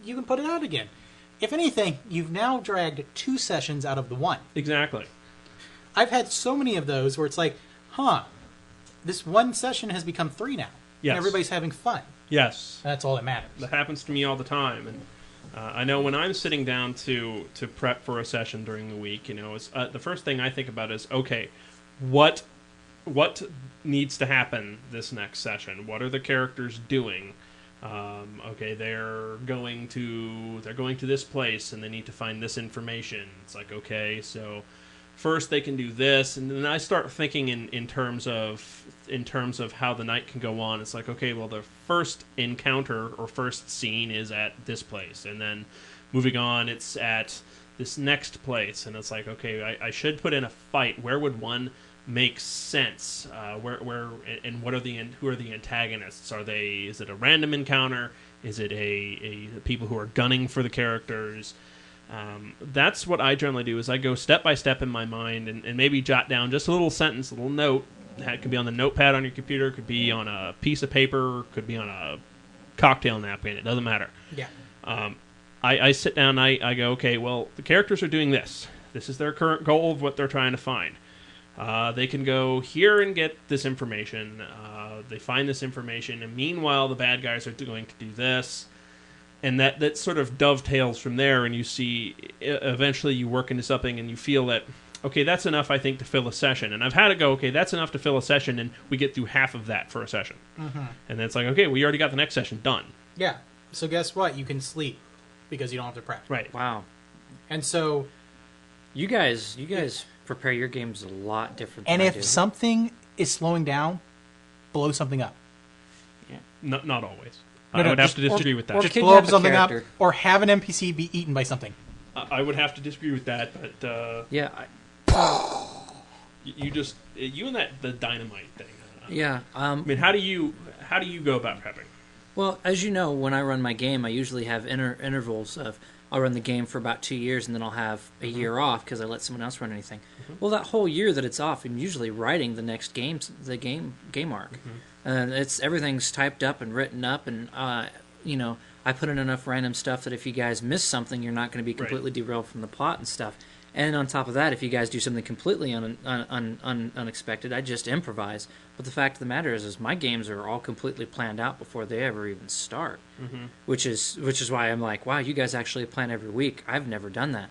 you can put it out again. If anything, you've now dragged 2 sessions out of the 1. Exactly. I've had so many of those where it's like, this 1 session has become 3 now. Yes. And everybody's having fun. Yes. That's all that matters. That happens to me all the time. And I know when I'm sitting down to prep for a session during the week, it's, the first thing I think about is, okay, what needs to happen this next session? What are the characters doing? Okay, they're going to this place and they need to find this information. It's like, okay, so first they can do this, and then I start thinking in terms of how the night can go on. It's like, okay, well, the first encounter or first scene is at this place, and then moving on, it's at this next place, and it's like, okay, I should put in a fight. Where would one make sense? Where and who are the antagonists? Is it a random encounter? Is it a people who are gunning for the characters? That's what I generally do, is I go step by step in my mind and maybe jot down just a little sentence, a little note. That could be on the notepad on your computer, could be on a piece of paper, could be on a cocktail napkin. It doesn't matter. Yeah. I sit down. I go, okay. Well, the characters are doing this. This is their current goal of what they're trying to find. They can go here and get this information. They find this information, and meanwhile, the bad guys are going to do this. And that sort of dovetails from there, and you see, eventually you work into something, and you feel that, okay, that's enough, I think, to fill a session. And I've had it go, okay, that's enough to fill a session, and we get through half of that for a session. Mm-hmm. And then it's like, okay, we already got the next session done. Yeah. So guess what? You can sleep because you don't have to prep. Right. Wow. And so... You guys prepare your games a lot different than And I if do. something is slowing down, blow something up. Yeah. Not always. No, I would have to just- disagree with that. Just blow up something up, or have an NPC be eaten by something. I would have to disagree with that, but yeah, you and the dynamite thing. Yeah. I mean, how do you go about prepping? Well, as you know, when I run my game, I usually have intervals of I'll run the game for about 2 years, and then I'll have a year off because I let someone else run anything. Well, that whole year that it's off, I'm usually writing the next game arc. Everything's typed up and written up, and I put in enough random stuff that if you guys miss something, you're not going to be completely derailed from the plot and stuff. And on top of that, if you guys do something completely unexpected, I just improvise. But the fact of the matter is my games are all completely planned out before they ever even start. Mm-hmm. Which is why I'm like, wow, you guys actually plan every week. I've never done that.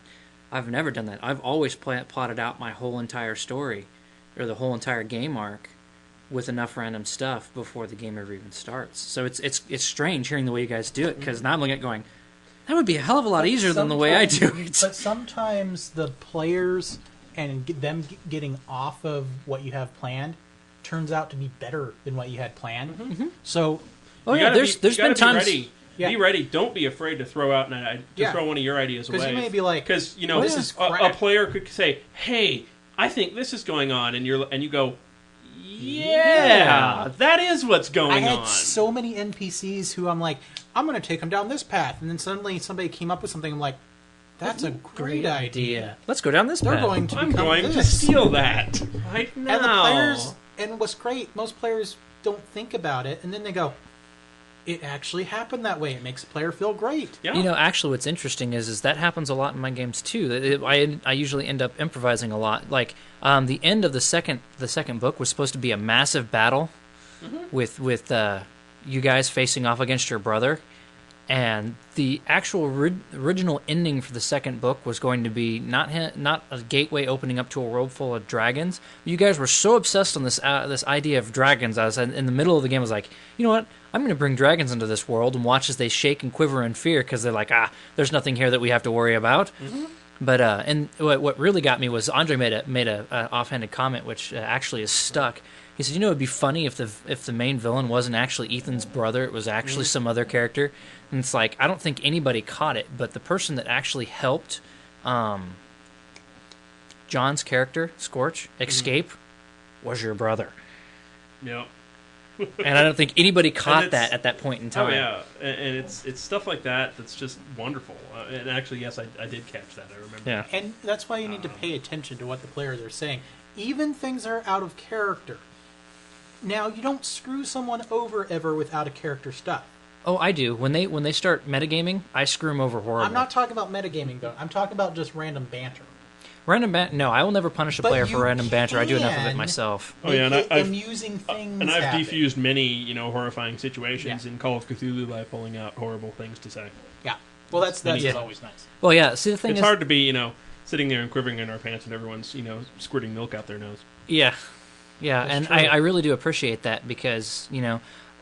I've always plotted out my whole entire story, or the whole entire game arc, with enough random stuff before the game ever even starts. So it's strange hearing the way you guys do it, because now I'm looking at it going, that would be a hell of a lot easier than the way I do it. But sometimes the players and them getting off of what you have planned turns out to be better than what you had planned. Mm-hmm. So, there's been times. Ready. Yeah. Be ready. Don't be afraid to throw out throw one of your ideas away. Because you may be like, because this is a player could say, "Hey, I think this is going on," and you go, "Yeah, that is what's going on." I had so many NPCs who I'm like, I'm going to take them down this path, and then suddenly somebody came up with something. I'm like, that's a great idea. Let's go down this path. I'm going to steal that right now. And the players, and what's great, most players don't think about it, and then they go, it actually happened that way. It makes the player feel great. Yeah. Actually, what's interesting is that happens a lot in my games too. I usually end up improvising a lot. Like the end of the second book was supposed to be a massive battle with you guys facing off against your brother, and the actual original ending for the second book was going to be not a gateway opening up to a world full of dragons. You guys were so obsessed on this idea of dragons. I was in the middle of the game. I was like, you know what? I'm going to bring dragons into this world and watch as they shake and quiver in fear because they're like, there's nothing here that we have to worry about. Mm-hmm. But and what really got me was Andre made a offhanded comment, which actually is stuck. He said, it'd be funny if the main villain wasn't actually Ethan's brother, it was actually some other character. And it's like, I don't think anybody caught it, but the person that actually helped John's character, Scorch, escape was your brother. Yep. And I don't think anybody caught that at that point in time. Oh, yeah. And it's stuff like that that's just wonderful. And actually, yes, I did catch that. I remember. Yeah. And that's why you need to pay attention to what the players are saying. Even things that are out of character. Now, you don't screw someone over ever with out-of-character stuff. Oh, I do. When they start metagaming, I screw them over horribly. I'm not talking about metagaming, though. I'm talking about just random banter. Random banter? No, I will never punish a player for random banter. I do enough of it myself. Oh yeah, and I've amusing things. And I've happen. defused many, horrifying situations in Call of Cthulhu by pulling out horrible things to say. Yeah. Well, that's always nice. Well, yeah. See, the thing it's is, hard to be, sitting there and quivering in our pants, and everyone's, squirting milk out their nose. Yeah, yeah, That's and true. I really do appreciate that because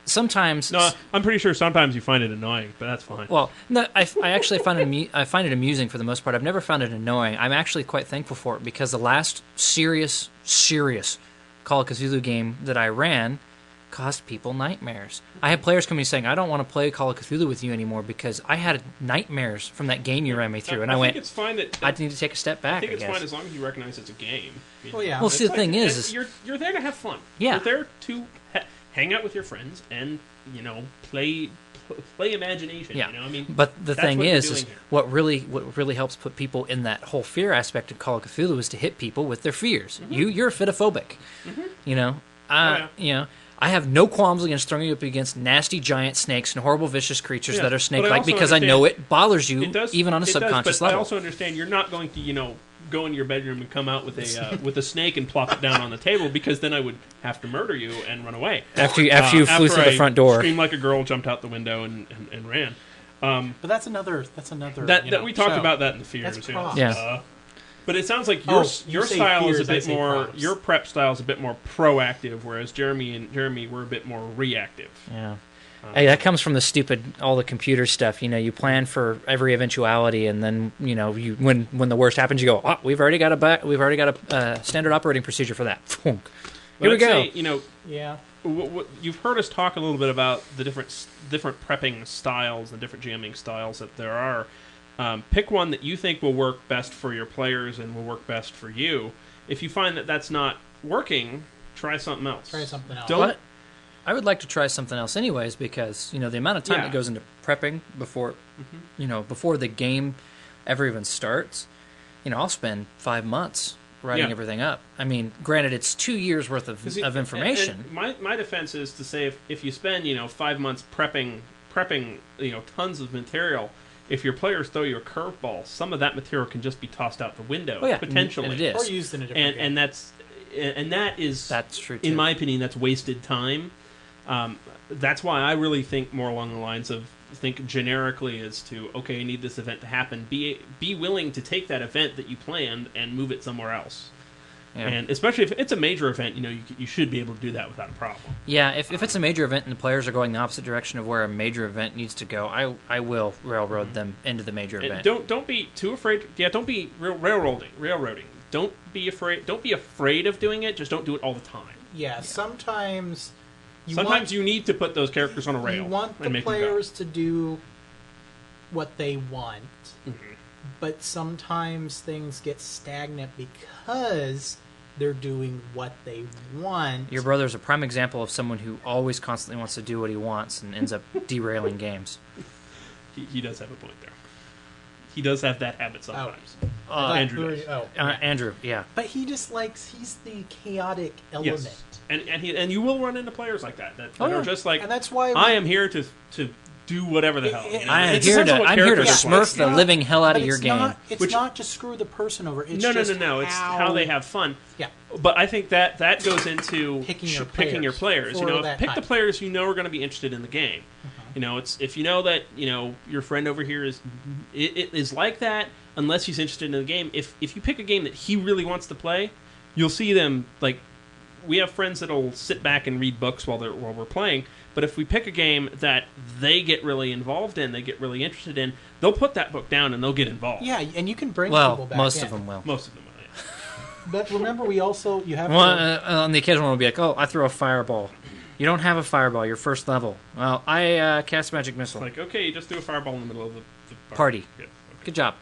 sometimes. No, I'm pretty sure sometimes you find it annoying, but that's fine. Well, no, I actually find it amusing for the most part. I've never found it annoying. I'm actually quite thankful for it because the last serious Call of Cthulhu game that I ran caused people nightmares. I had players coming saying, "I don't want to play Call of Cthulhu with you anymore because I had nightmares from that game you ran me through." And I went, it's fine that I need to take a step back. I think it's guess. fine as long as you recognize it's a game. Well, yeah. Well, see, the thing is you're there to have fun. Yeah. You're there to hang out with your friends and play imagination. Yeah. But the thing is what really helps put people in that whole fear aspect of Call of Cthulhu is to hit people with their fears. Mm-hmm. You're fitophobic. Mm-hmm. I have no qualms against throwing you up against nasty giant snakes and horrible vicious creatures that are snake-like because I know it bothers you even on a subconscious level. I also understand you're not going to, go in your bedroom and come out with a snake and plop it down on the table, because then I would have to murder you and run away. After you flew through the front door. Screamed like a girl, jumped out the window, and ran. But that's another. That we talked about that in the fears. That's yeah. But it sounds like your style is a bit more. Your prep style is a bit more proactive, whereas Jeremy were a bit more reactive. Yeah. Hey, that comes from all the computer stuff. You plan for every eventuality, and then when the worst happens, you go, "Oh, we've already got a standard operating procedure for that." Here we go. Yeah. You've heard us talk a little bit about the different prepping styles, the different jamming styles that there are. Pick one that you think will work best for your players and will work best for you. If you find that that's not working, try something else. I would like to try something else anyways, because the amount of time that goes into prepping before before the game ever even starts, I'll spend 5 months writing everything up. I mean, granted, it's 2 years worth of information. And my defense is to say if you spend 5 months prepping tons of material, if your players throw you a curveball, some of that material can just be tossed out the window potentially, and it is. Or used in a different game. And that's true too. In my opinion, that's wasted time. That's why I really think more along the lines of think generically as to, okay, I need this event to happen. Be willing to take that event that you planned and move it somewhere else. Yeah. And especially if it's a major event, you should be able to do that without a problem. Yeah, if it's a major event and the players are going the opposite direction of where a major event needs to go, I will railroad them into the major event. Don't be too afraid. Yeah, don't be railroading. Don't be afraid of doing it. Just don't do it all the time. Yeah. Sometimes you need to put those characters on a rail. You want the players to do what they want, but sometimes things get stagnant because they're doing what they want. Your brother's a prime example of someone who always constantly wants to do what he wants and ends up derailing games. He does have a point there. He does have that habit sometimes. Andrew does. Andrew, yeah. But he just he's the chaotic element. Yes. And you will run into players like that are just like, and that's why I am here to do whatever the hell. I'm here to smurf the living hell out of your game. It's not to screw the person over. It's no. It's how they have fun. Yeah. But I think that goes into picking your players. Pick the players you know are going to be interested in the game. It's if you know that your friend over here is like that. Unless he's interested in the game, if you pick a game that he really wants to play, you'll see them like. We have friends that'll sit back and read books while we're playing, but if we pick a game that they get really involved in, they get really interested in, they'll put that book down and they'll get involved. Yeah, and you can bring people back most of them will. Most of them will, yeah. But remember, you have on the occasional one will be like, oh, I throw a fireball. You don't have a fireball, you're first level. Well, I cast magic missile. Like, okay, you just threw a fireball in the middle of the party. Yeah, okay. Good job.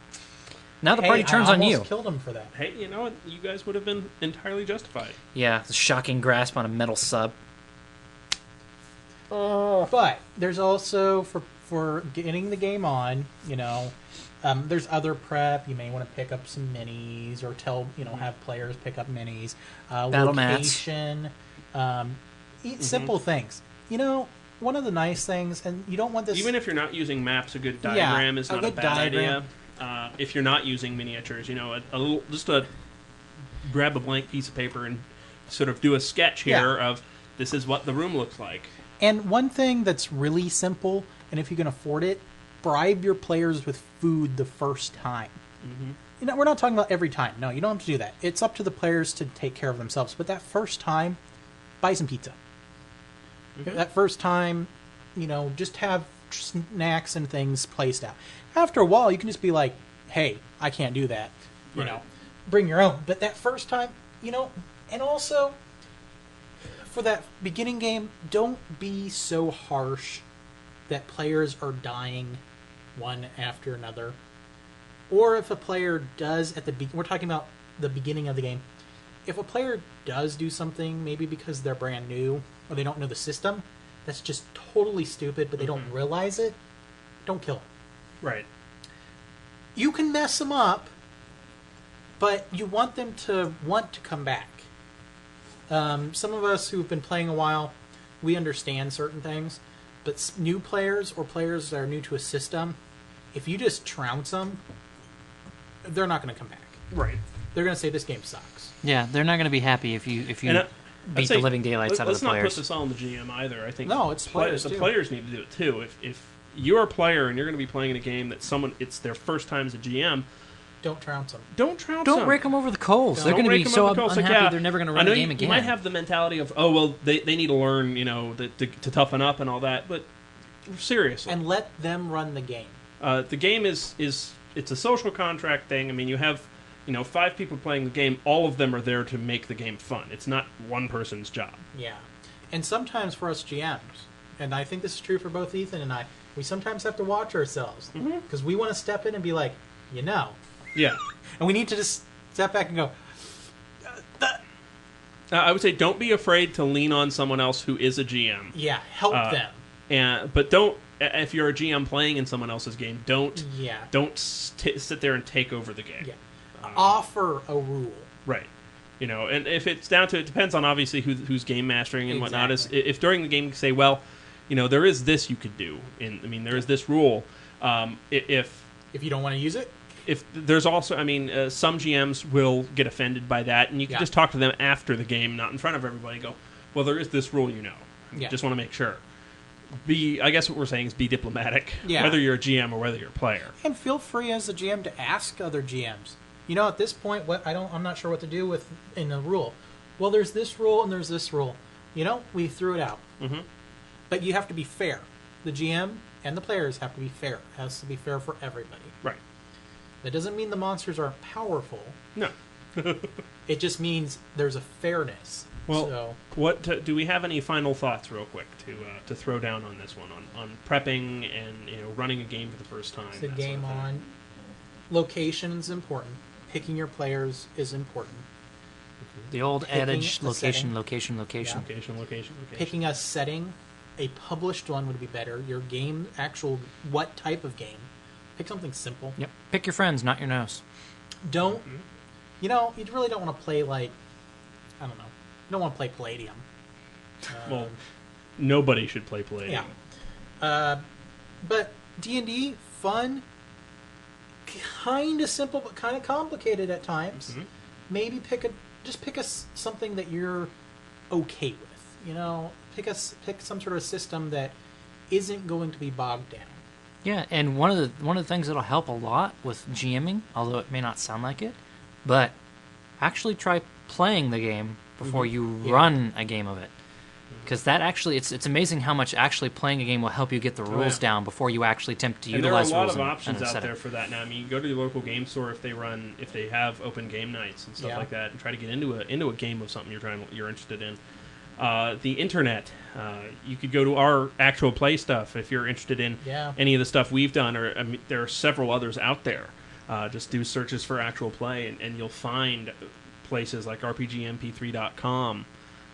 Now the party turns on you. I almost killed him for that. Hey, you know what? You guys would have been entirely justified. Yeah, the shocking grasp on a metal sub. But there's also, for getting the game on, there's other prep. You may want to pick up some minis or have players pick up minis. Battle location. Simple things. One of the nice things, and you don't want this... Even if you're not using maps, a good diagram is not a bad idea. If you're not using miniatures, grab a blank piece of paper and sort of do a sketch here of this is what the room looks like. And one thing that's really simple, and if you can afford it, bribe your players with food the first time. Mm-hmm. We're not talking about every time. No, you don't have to do that. It's up to the players to take care of themselves. But that first time, buy some pizza. Mm-hmm. That first time, just have snacks and things placed out. After a while, you can just be like, hey, I can't do that. Bring your own. But that first time, and also, for that beginning game, don't be so harsh that players are dying one after another. Or if a player does we're talking about the beginning of the game. If a player does do something, maybe because they're brand new or they don't know the system, that's just totally stupid, but they don't realize it, don't kill them. Right. You can mess them up, but you want them to want to come back. Some of us who've been playing a while, we understand certain things, but new players or players that are new to a system, if you just trounce them, they're not going to come back. Right. They're going to say this game sucks. Yeah, they're not going to be happy if you beat the living daylights out of the players. Let's not put this all on the GM either. I think no, it's players the players need to do it too. If you're a player and you're going to be playing in a game that it's their first time as a GM, don't trounce them. Don't rake them over the coals. They're going to be so unhappy they're never going to run the game again. You might have the mentality of, oh, well, they need to learn, to toughen up and all that, but seriously. And let them run the game. The game it's a social contract thing. I mean, you have 5 people playing the game. All of them are there to make the game fun. It's not one person's job. Yeah. And sometimes for us GMs, and I think this is true for both Ethan and I, we sometimes have to watch ourselves. Because we want to step in and be like, Yeah. And we need to just step back and go, I would say don't be afraid to lean on someone else who is a GM. Yeah, help them. But don't, if you're a GM playing in someone else's game, don't sit there and take over the game. Yeah. Offer a rule. Right. And if it's down to, it depends on obviously who's game mastering and whatnot. If during the game you say, well, there is this you could do. There is this rule. If you don't want to use it? If there's also, some GMs will get offended by that, and you can just talk to them after the game, not in front of everybody. Go, well, there is this rule, Just want to make sure. I guess what we're saying is be diplomatic, whether you're a GM or whether you're a player. And feel free as a GM to ask other GMs. At this point, I'm not sure what to do in the rule. Well, there's this rule and there's this rule. We threw it out. Mm-hmm. But you have to be fair. The GM and the players have to be fair. It has to be fair for everybody. Right. That doesn't mean the monsters aren't powerful. No. It just means there's a fairness. Well, do we have any final thoughts, real quick, to throw down on this one, on prepping and running a game for the first time? The game on location is important. Picking your players is important. The old adage: location. Picking a setting, a published one would be better. Your game, what type of game? Pick something simple. Yep. Pick your friends, not your nose. Don't. You really don't want to play I don't know. You don't want to play Palladium. Well, nobody should play Palladium. Yeah. But D&D, fun, kind of simple, but kind of complicated at times. Mm-hmm. Maybe pick something that you're okay with. Pick some sort of system that isn't going to be bogged down. Yeah, and one of the things that'll help a lot with GMing, although it may not sound like it, but actually try playing the game before you run a game of it. Because that actually, it's amazing how much actually playing a game will help you get the rules down before you actually attempt to utilize rules. There are a lot of options out there for that now. You go to your local game store if they have open game nights and stuff like that, and try to get into a game of something you're interested in. The internet, you could go to our actual play stuff if you're interested in any of the stuff we've done, or there are several others out there. Just do searches for actual play, and you'll find places like RPGMP3.com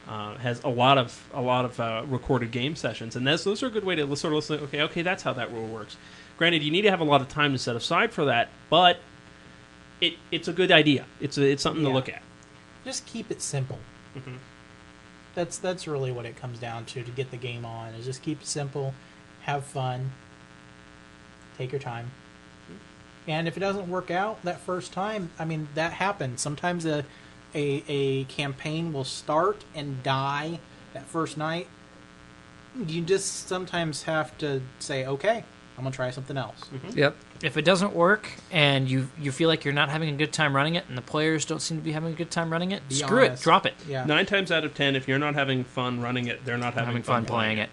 has a lot of recorded game sessions, and those are a good way to sort of listen. Okay, that's how that rule works. Granted, you need to have a lot of time to set aside for that, but it's a good idea. It's something to look at. Just keep it simple. Mm-hmm. That's really what it comes down to get the game on. Is just keep it simple, have fun, take your time. And if it doesn't work out that first time, that happens. Sometimes a campaign will start and die that first night. You just sometimes have to say, okay, I'm going to try something else. Mm-hmm. Yep. If it doesn't work and you feel like you're not having a good time running it and the players don't seem to be having a good time running it, screw it, drop it. Yeah. 9 times out of 10, if you're not having fun running it, they're not having fun playing it.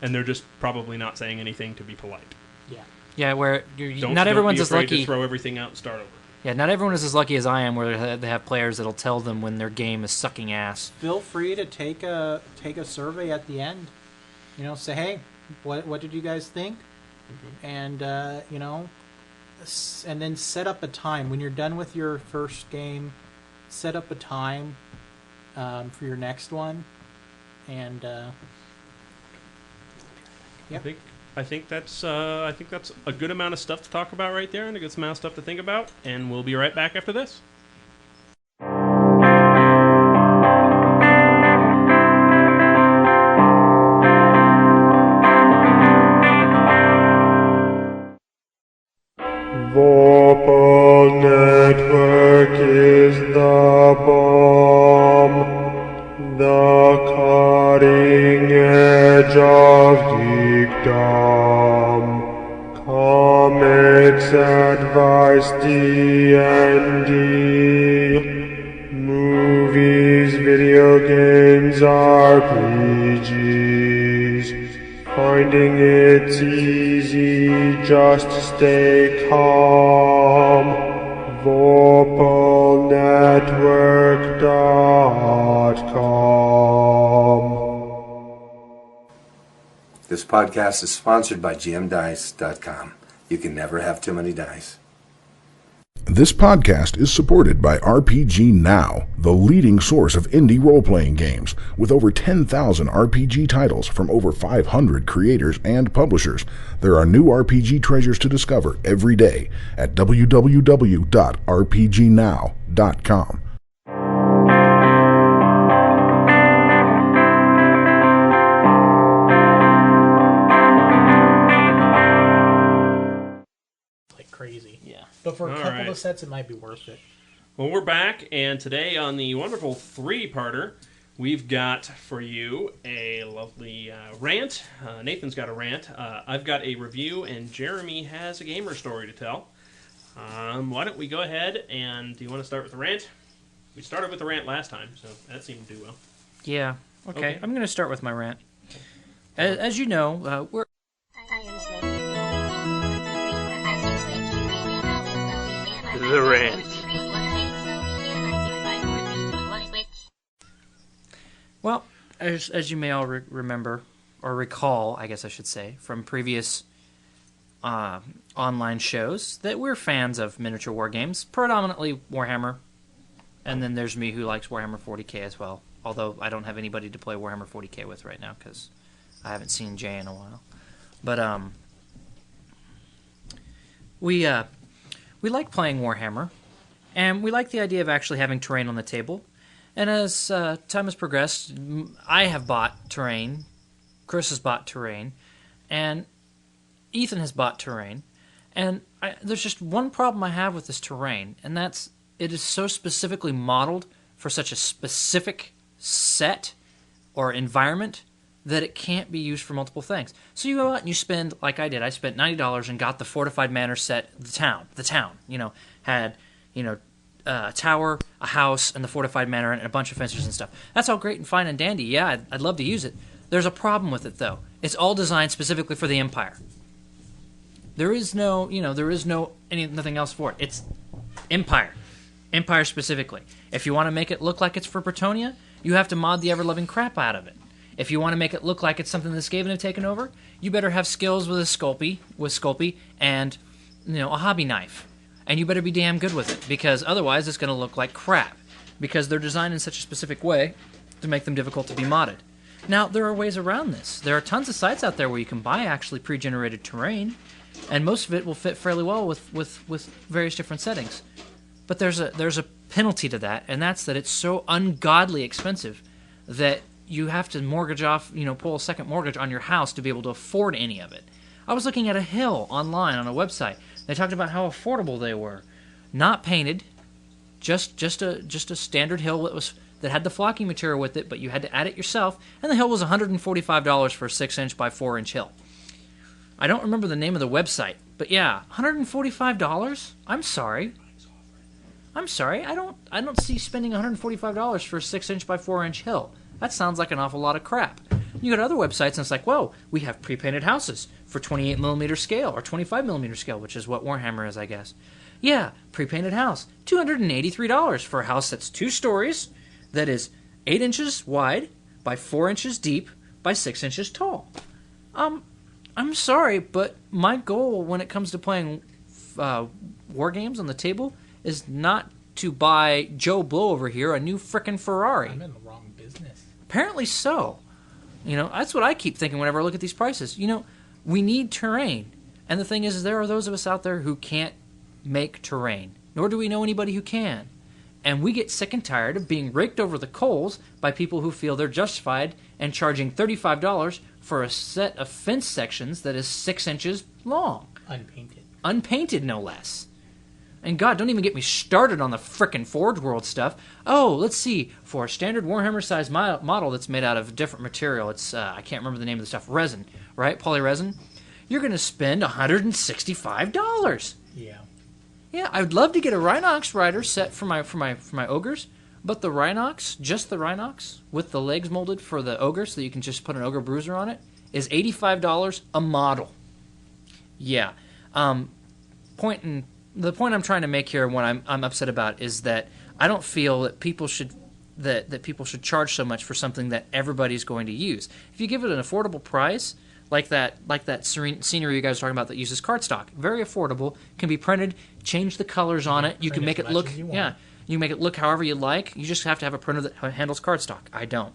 And they're just probably not saying anything to be polite. Yeah. Yeah, where not everyone's as lucky to throw everything out and start over. Yeah, not everyone is as lucky as I am, where they have players that'll tell them when their game is sucking ass. Feel free to take a survey at the end. Say, hey, what did you guys think? Mm-hmm. And and then set up a time when you're done with your first game. Set up a time for your next one, and I think that's a good amount of stuff to talk about right there, and a good amount of stuff to think about. And we'll be right back after this. Vorpal Network is the bomb, the cutting edge of geekdom. Comics, advice, D&D, movies, video games, RPGs. Finding it's easy just to stay calm. VorpalNetwork.com. This podcast is sponsored by GMDice.com. You can never have too many dice. This podcast is supported by RPG Now, the leading source of indie role-playing games, with over 10,000 RPG titles from over 500 creators and publishers. There are new RPG treasures to discover every day at www.rpgnow.com. Crazy. Yeah. But for a couple of sets, it might be worth it. Well, we're back, and today on the wonderful three-parter, we've got for you a lovely rant. Nathan's got a rant. I've got a review, and Jeremy has a gamer story to tell. Why don't we go ahead, and do you want to start with the rant? We started with the rant last time, so that seemed to do well. Yeah. Okay. I'm going to start with my rant. As you know, we're... The rant. Well, as you may all remember, or recall, I guess I should say, from previous online shows, that we're fans of miniature war games, predominantly Warhammer, and then there's me who likes Warhammer 40k as well, although I don't have anybody to play Warhammer 40k with right now, because I haven't seen Jay in a while. But, we like playing Warhammer, and we like the idea of actually having terrain on the table. And as time has progressed, I have bought terrain, Chris has bought terrain, and Ethan has bought terrain. And there's just one problem I have with this terrain, and that's it is so specifically modeled for such a specific set or environment that it can't be used for multiple things. So you go out and you spend, like I did, I spent $90 and got the Fortified Manor set, the town, had, a tower, a house, and the Fortified Manor, and a bunch of fencers and stuff. That's all great and fine and dandy. Yeah, I'd love to use it. There's a problem with it, though. It's all designed specifically for the Empire. There is nothing else for it. It's Empire. Empire specifically. If you want to make it look like it's for Bretonia, you have to mod the ever-loving crap out of it. If you want to make it look like it's something the Skaven have taken over, you better have skills with Sculpey, and a hobby knife. And you better be damn good with it, because otherwise it's going to look like crap. Because they're designed in such a specific way to make them difficult to be modded. Now, there are ways around this. There are tons of sites out there where you can buy actually pre-generated terrain, and most of it will fit fairly well with various different settings. But there's a penalty to that, and that's that it's so ungodly expensive that you have to mortgage off, pull a second mortgage on your house to be able to afford any of it. I was looking at a hill online on a website. They talked about how affordable they were. Not painted, just a standard hill that had the flocking material with it, but you had to add it yourself, and the hill was $145 for a 6-inch by 4-inch hill. I don't remember the name of the website, but yeah, $145? I'm sorry. I don't see spending $145 for a 6-inch by 4-inch hill. That sounds like an awful lot of crap. You go to other websites and it's like, whoa, we have pre-painted houses for 28mm scale or 25mm scale, which is what Warhammer is, I guess. Yeah, pre-painted house, $283 for a house that's 2 stories, that is 8 inches wide by 4 inches deep by 6 inches tall. I'm sorry, but my goal when it comes to playing war games on the table is not to buy Joe Blow over here a new frickin' Ferrari. I'm in the wrong business. Apparently so. That's what I keep thinking whenever I look at these prices. We need terrain. And the thing is there are those of us out there who can't make terrain. Nor do we know anybody who can. And we get sick and tired of being raked over the coals by people who feel they're justified and charging $35 for a set of fence sections that is 6 inches long. Unpainted. unpainted no less. And God, don't even get me started on the frickin' Forge World stuff. Oh, let's see. For a standard Warhammer-sized model that's made out of different material, it's, I can't remember the name of the stuff, resin, right? Polyresin. You're going to spend $165. Yeah. Yeah, I would love to get a Rhinox rider set for my ogres, but the Rhinox, just the Rhinox, with the legs molded for the ogre so that you can just put an ogre bruiser on it, is $85 a model. Yeah. The point I'm trying to make here, what I'm upset about, is that I don't feel that people should people should charge so much for something that everybody's going to use. If you give it an affordable price, like that scenery you guys are talking about that uses cardstock, very affordable, can be printed, change the colors on it. You can make it look you can make it look however you like. You just have to have a printer that handles cardstock. I don't.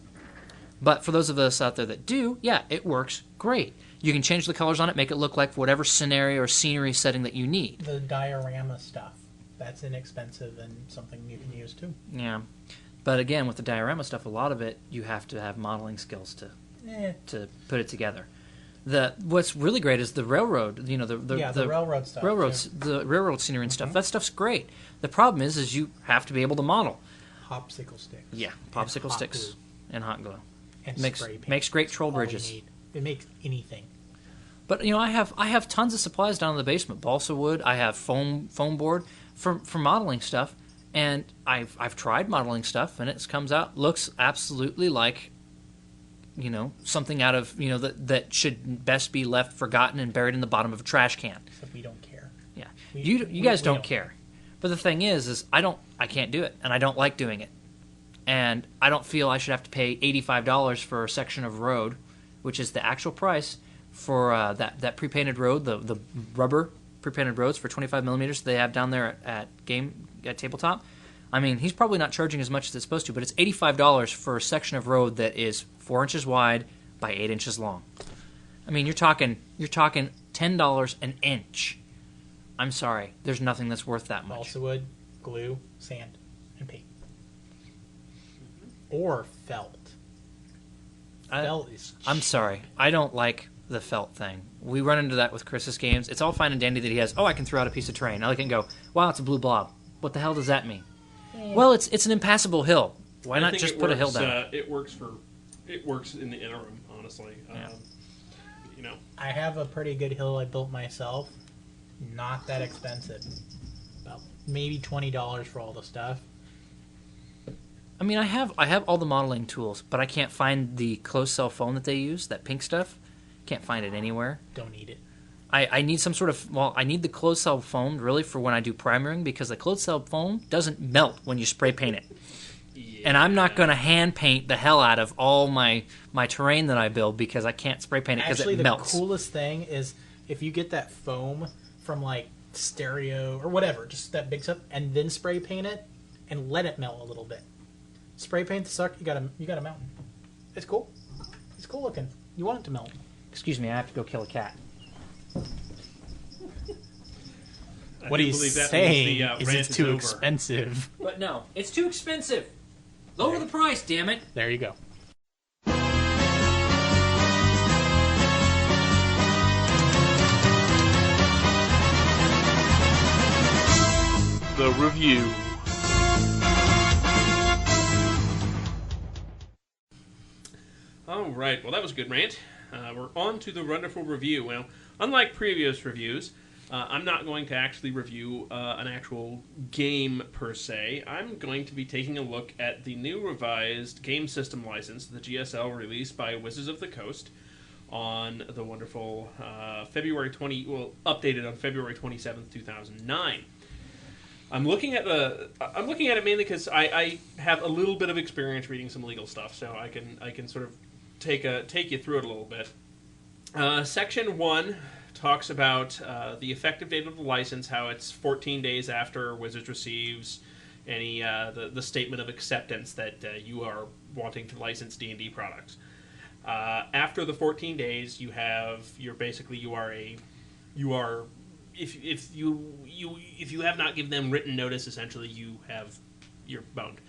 But for those of us out there that do, yeah, it works great. You can change the colors on it, make it look like whatever scenario or scenery setting that you need. The diorama stuff, that's inexpensive and something you can use too. Yeah. But again, with the diorama stuff, a lot of it, you have to have modeling skills to put it together. What's really great is the railroad, the railroad stuff. The railroad scenery and stuff. That stuff's great. The problem is you have to be able to model. Popsicle sticks. Yeah, popsicle sticks and hot glue. And makes great troll bridges. It makes anything. But I have tons of supplies down in the basement. Balsa wood. I have foam board for modeling stuff, and I've tried modeling stuff, and it comes out looks absolutely like something out of that should best be left forgotten and buried in the bottom of a trash can. Except we don't care. Yeah, you guys don't care. But the thing is I can't do it, and I don't like doing it, and I don't feel I should have to pay $85 for a section of road, which is the actual price for that pre-painted road, the rubber pre-painted roads for 25 millimeters they have down there at Tabletop. I mean, he's probably not charging as much as it's supposed to, but it's $85 for a section of road that is 4 inches wide by 8 inches long. I mean, you're talking $10 an inch. I'm sorry, there's nothing that's worth that much. Balsa wood, glue, sand, and paint, or felt. Felt is cheap. I'm sorry, I don't like the felt thing. We run into that with Chris's games. It's all fine and dandy that he has, I can throw out a piece of terrain. I look and go, wow, it's a blue blob. What the hell does that mean? Well, it's an impassable hill. Why not just put a hill down? It works in the interim, honestly. Yeah. I have a pretty good hill I built myself. Not that expensive. About maybe $20 for all the stuff. I mean, I have all the modeling tools, but I can't find the closed cell foam that they use, that pink stuff. Can't find it anywhere. Don't need it. I need some sort of, I need the closed cell foam really for when I do primering, because the closed cell foam doesn't melt when you spray paint it. Yeah. And I'm not going to hand paint the hell out of all my terrain that I build because I can't spray paint it because it melts. Actually, the coolest thing is if you get that foam from like Stereo or whatever, just that big stuff, and then spray paint it and let it melt a little bit. Spray paint the sucker, you got a mountain. It's cool. It's cool looking. You want it to melt. Excuse me, I have to go kill a cat. What he's saying is it's too expensive. But no, it's too expensive. Lower the price, damn it. There you go. The review. All right, well, that was a good rant. We're on to the wonderful review. Well, unlike previous reviews, I'm not going to actually review an actual game per se. I'm going to be taking a look at the new revised game system license, the GSL, released by Wizards of the Coast on the wonderful updated on February 27th, 2009. I'm looking at it mainly because I have a little bit of experience reading some legal stuff, so I can sort of take you through it a little bit. Section 1 talks about the effective date of the license, how it's 14 days after Wizards receives any the statement of acceptance that you are wanting to license D&D products. After the 14 days, you have not given them written notice, essentially you're boned.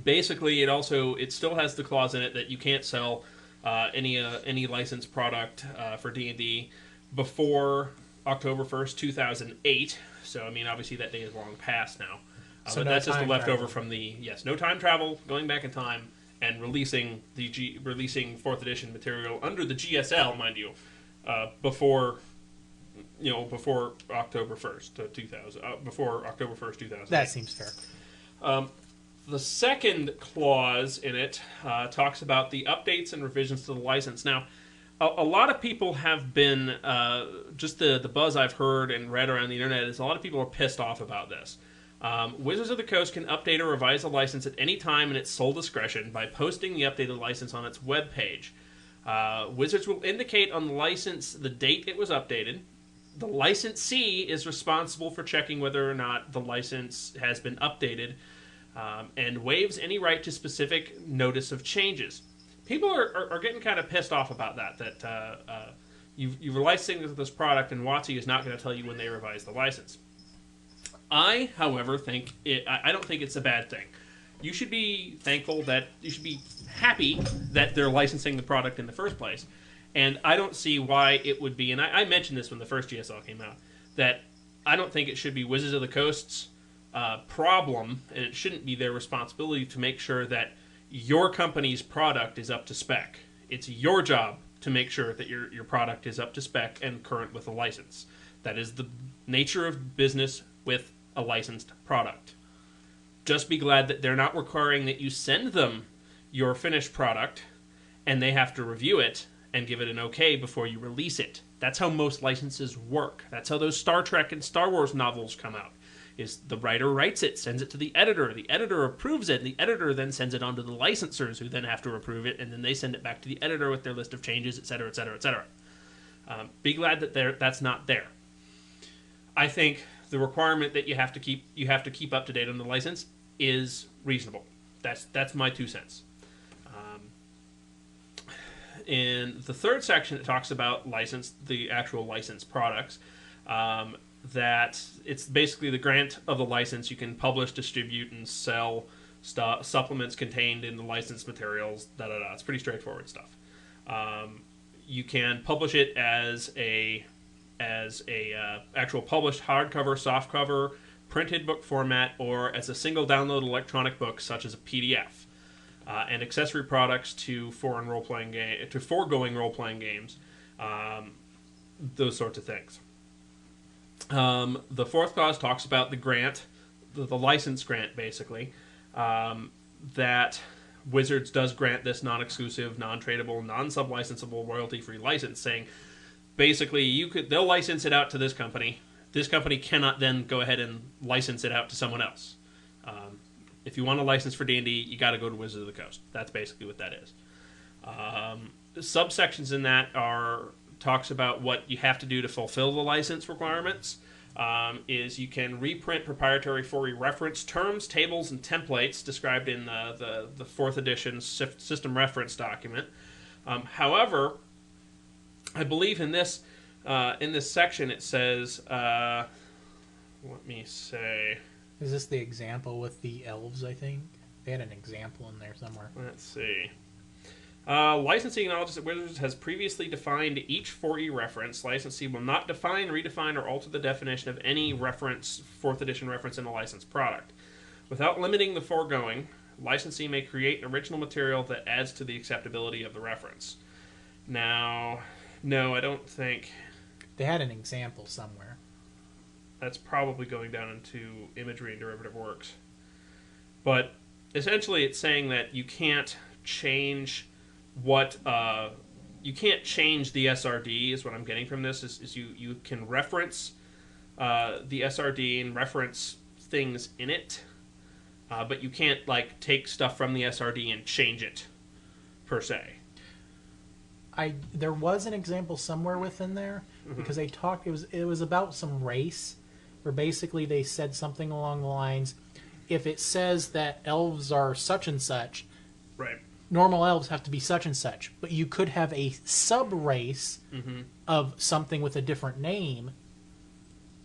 Basically, it still has the clause in it that you can't sell any licensed product for D&D before October 1st, 2008. So, I mean, obviously that day is long past now. So but no that's just a time leftover travel. from the, no time travel, going back in time, and releasing 4th edition material under the GSL, mind you, before October 1st, 2000. Before October 1st, 2008. That seems fair. The second clause in it talks about the updates and revisions to the license. Now, a lot of people have been, just the buzz I've heard and read around the internet is a lot of people are pissed off about this. Wizards of the Coast can update or revise a license at any time in its sole discretion by posting the updated license on its webpage. Wizards will indicate on the license the date it was updated. The licensee is responsible for checking whether or not the license has been updated, and waives any right to specific notice of changes. People are getting kind of pissed off about that you're licensing this product and WotC is not going to tell you when they revise the license. I, however, I don't think it's a bad thing. You should be you should be happy that they're licensing the product in the first place. And I don't see why it would be, and I mentioned this when the first GSL came out, that I don't think it should be Wizards of the Coast's problem, and it shouldn't be their responsibility to make sure that your company's product is up to spec. It's your job to make sure that your product is up to spec and current with a license. That is the nature of business with a licensed product. Just be glad that they're not requiring that you send them your finished product and they have to review it and give it an okay before you release it. That's how most licenses work. That's how those Star Trek and Star Wars novels come out. Is the writer writes it, sends it to the editor approves it, and the editor then sends it on to the licensors, who then have to approve it, and then they send it back to the editor with their list of changes, etc., etc., etc. Be glad that that's not there. I think the requirement that you have to keep up to date on the license is reasonable. That's my 2 cents. In the third section, it talks about the actual licensed products. That it's basically the grant of the license. You can publish, distribute, and sell supplements contained in the licensed materials. It's pretty straightforward stuff. You can publish it as a actual published hardcover, softcover, printed book format, or as a single download electronic book, such as a PDF. And accessory products to foregoing role-playing games, those sorts of things. The fourth clause talks about the grant, the license grant, basically, that Wizards does grant this non-exclusive, non-tradable, non-sub-licensable, royalty-free license, saying basically they'll license it out to this company. This company cannot then go ahead and license it out to someone else. If you want a license for D&D, you got to go to Wizards of the Coast. That's basically what that is. Subsections in that talks about what you have to do to fulfill the license requirements. Is you can reprint proprietary 4E reference terms, tables, and templates described in the 4th edition system reference document. However, I believe in this section it says, let me say... Is this the example with the elves, I think? They had an example in there somewhere. Let's see. Licensing acknowledges that Wizards has previously defined each 4E reference. Licensee will not define, redefine, or alter the definition of any 4th edition reference in a licensed product. Without limiting the foregoing, licensee may create original material that adds to the acceptability of the reference. Now, no, I don't think... They had an example somewhere. That's probably going down into imagery and derivative works. But essentially it's saying that you can't change you can't change the SRD is what I'm getting from this, is you can reference the SRD and reference things in it, but you can't take stuff from the SRD and change it, per se. There was an example somewhere within there, because they talked, it was about some race, where basically they said something along the lines, if it says that elves are such and such, right, normal elves have to be such and such, but you could have a sub-race of something with a different name,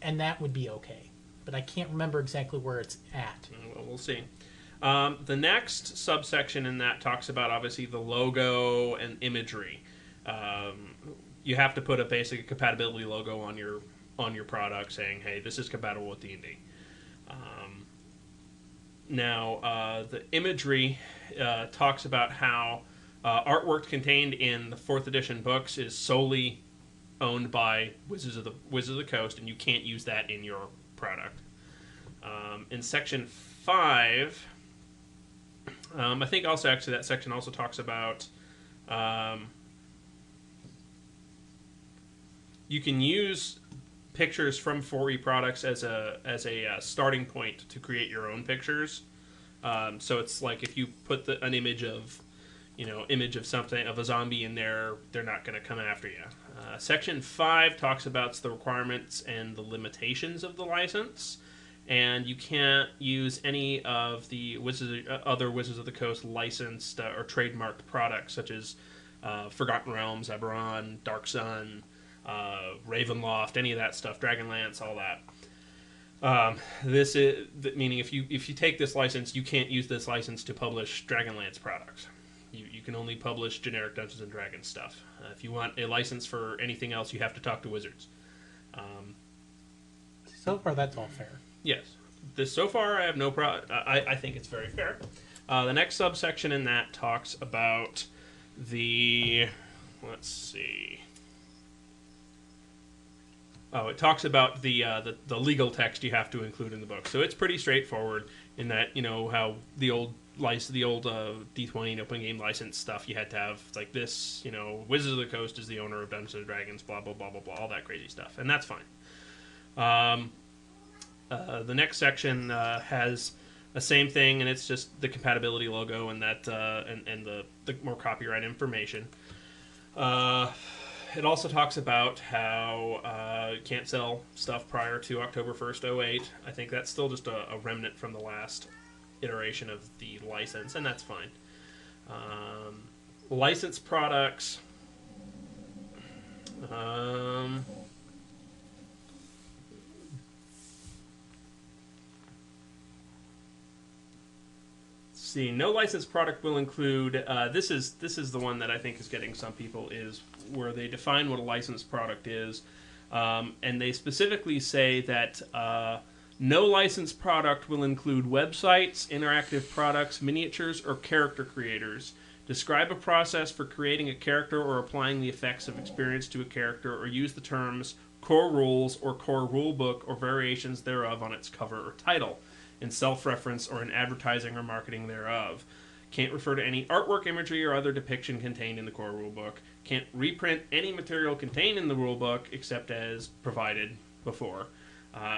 and that would be okay. But I can't remember exactly where it's at. Well, we'll see. The next subsection in that talks about, obviously, the logo and imagery. You have to put a basic compatibility logo on your on your product saying, hey, this is compatible with D&D. Now, the imagery talks about how artwork contained in the 4th edition books is solely owned by Wizards of the Coast, and you can't use that in your product. In section 5, I think also actually that section also talks about you can use pictures from 4E products as a starting point to create your own pictures. So it's like if you put an image of something, of a zombie in there, they're not going to come after you. Section 5 talks about the requirements and the limitations of the license, and you can't use any of the other Wizards of the Coast licensed or trademarked products, such as Forgotten Realms, Eberron, Dark Sun, Ravenloft, any of that stuff, Dragonlance, all that. This is meaning if you take this license, you can't use this license to publish Dragonlance products. You can only publish generic Dungeons and Dragons stuff. If you want a license for anything else, you have to talk to Wizards. So far, that's all fair. Yes. So far, I have no problem. I think it's very fair. The next subsection in that talks about the... Let's see. Oh, it talks about the legal text you have to include in the book. So it's pretty straightforward in that, how the old D20 and open game license stuff, you had to have like this, Wizards of the Coast is the owner of Dungeons and Dragons, blah, blah, blah, blah, blah, all that crazy stuff. And that's fine. The next section has the same thing, and it's just the compatibility logo and that and the more copyright information. It also talks about how you can't sell stuff prior to October 1st, 08. I think that's still just a remnant from the last iteration of the license, and that's fine. Licensed products. See, no licensed product will include. This is the one that I think is getting some people, is where they define what a licensed product is, and they specifically say that no licensed product will include websites, interactive products, miniatures, or character creators. Describe a process for creating a character or applying the effects of experience to a character, or use the terms core rules or core rulebook or variations thereof on its cover or title, in self-reference or in advertising or marketing thereof. Can't refer to any artwork, imagery, or other depiction contained in the core rulebook. Can't reprint any material contained in the rulebook except as provided before.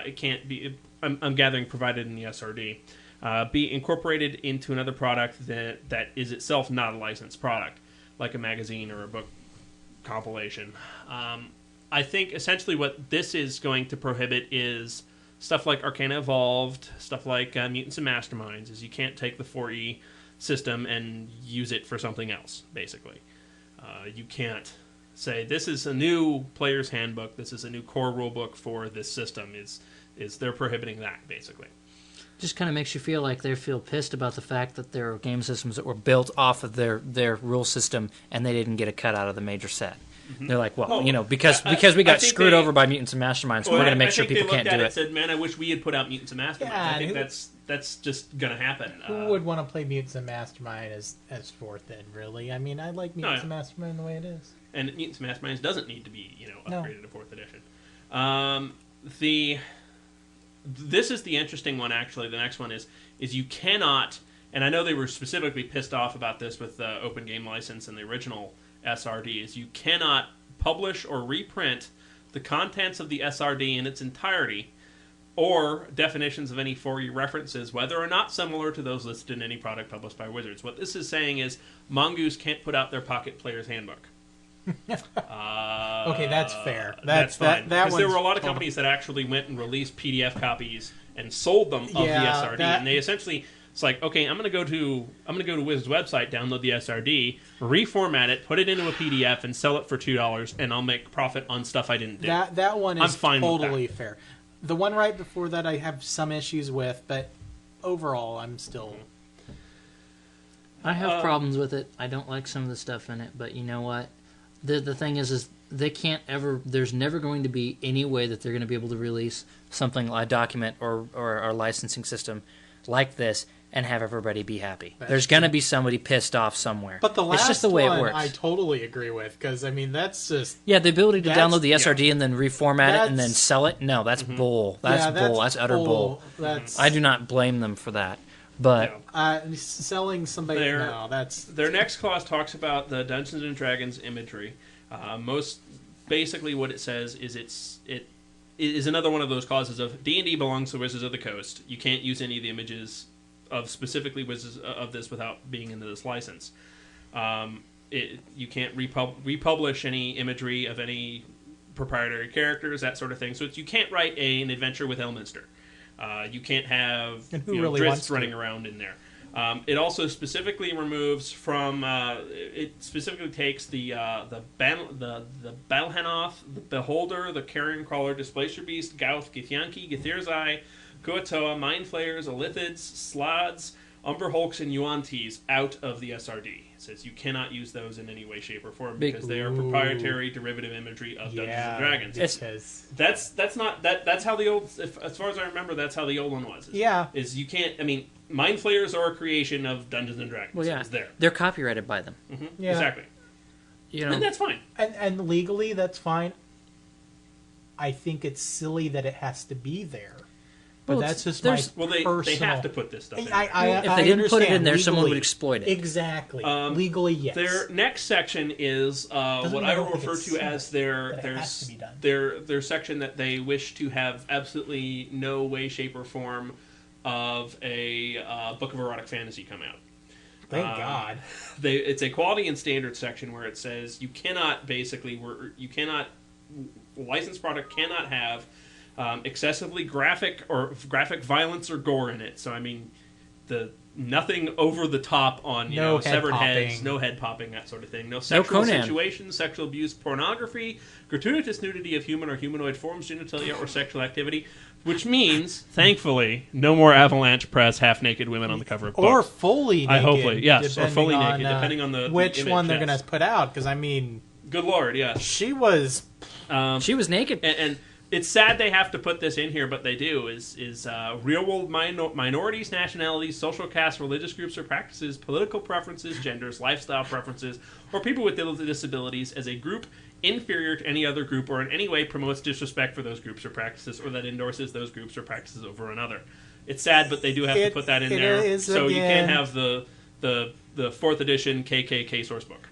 It can't be, I'm gathering provided in the SRD, be incorporated into another product that is itself not a licensed product, like a magazine or a book compilation. I think essentially what this is going to prohibit is stuff like Arcana Evolved, stuff like Mutants and Masterminds, is you can't take the 4E system and use it for something else, basically. You can't say, this is a new player's handbook, this is a new core rulebook for this system. Is they're prohibiting that, basically. Just kind of makes you feel like they feel pissed about the fact that there are game systems that were built off of their rule system and they didn't get a cut out of the major set. Mm-hmm. They're like, well, because we got screwed over by Mutants and Masterminds, we're going to make sure people can't do it. They looked at it and said, man, I wish we had put out Mutants and Masterminds. Yeah, I think that's just going to happen. Who would want to play Mutants and Mastermind as 4th Ed, really? I mean, I like Mutants and Mastermind the way it is. And Mutants and Masterminds doesn't need to be, upgraded to 4th edition. This is the interesting one, actually. The next one is you cannot, and I know they were specifically pissed off about this with the Open Game License and the original SRD, is you cannot publish or reprint the contents of the SRD in its entirety, or definitions of any 4E references, whether or not similar to those listed in any product published by Wizards. What this is saying is Mongoose can't put out their Pocket Player's Handbook. Okay, that's fair. That's fine. Because there were a lot of companies that actually went and released PDF copies and sold them of the SRD, and they essentially, it's like, okay, I'm gonna go to Wizards' website, download the SRD, reformat it, put it into a PDF, and sell it for $2, and I'll make profit on stuff I didn't do. That one is totally fair. The one right before that I have some issues with, but overall I'm still. I have problems with it. I don't like some of the stuff in it, but you know what? The thing is they can't ever. There's never going to be any way that they're going to be able to release something like a document or a licensing system like this and have everybody be happy. There's going to be somebody pissed off somewhere. But the last it's just the way one, it works. I totally agree with, because I mean that's just the ability to download the SRD and then reformat it and then that's- sell it. No, that's bull. That's bull. That's utter bull. I do not blame them for that. But selling somebody their next clause talks about the Dungeons and Dragons imagery. Most basically, what it says is it is another one of those clauses of D&D belongs to Wizards of the Coast. You can't use any of the images of specifically Wizards of this without being into this license. You can't republish any imagery of any proprietary characters, that sort of thing. So you can't write an adventure with Elminster. You can't have drifts running around in there. It also specifically removes from. It specifically takes the Battlehannoth, the Beholder, the Carrion Crawler, Displacer Beast, Gauth, Githyanki, Githirzi, Kuatoa, Mind Flayers, Elithids, Slods, Umberhulks, and Yuan-Tis out of the SRD. It says you cannot use those in any way, shape, or form because they are proprietary derivative imagery of Dungeons and Dragons. That's how the old, as far as I remember, that's how the old one was. Is you can't. I mean, Mind Flayers are a creation of Dungeons and Dragons. Well, yeah, it's there. They're copyrighted by them. Mm-hmm. Yeah. Exactly. And that's fine. And legally, that's fine. I think it's silly that it has to be there. But that's just my personal... they have to put this stuff in. If they didn't put it in there, someone would exploit it. Exactly. Legally, yes. Their next section is what I will refer to as their section that they wish to have absolutely no way, shape, or form of a book of erotic fantasy come out. Thank God. It's a quality and standards section where it says you cannot licensed product cannot have excessively graphic violence or gore in it. So I mean, nothing over the top on severed heads, no head popping, that sort of thing. No sexual situations, sexual abuse, pornography, gratuitous nudity of human or humanoid forms, genitalia, or sexual activity. Which means, thankfully, no more Avalanche Press half-naked women on the cover of books. Or fully naked. Hopefully, yes, or fully naked, depending on which image, one they're going to put out. Because I mean, good Lord, yes, she was naked, and it's sad they have to put this in here, but they do. Is real world minorities, nationalities, social castes, religious groups or practices, political preferences, genders, lifestyle preferences, or people with disabilities as a group inferior to any other group or in any way promotes disrespect for those groups or practices or that endorses those groups or practices over another. It's sad, but they do have to put that in there. So you can't have the 4th edition KKK source book.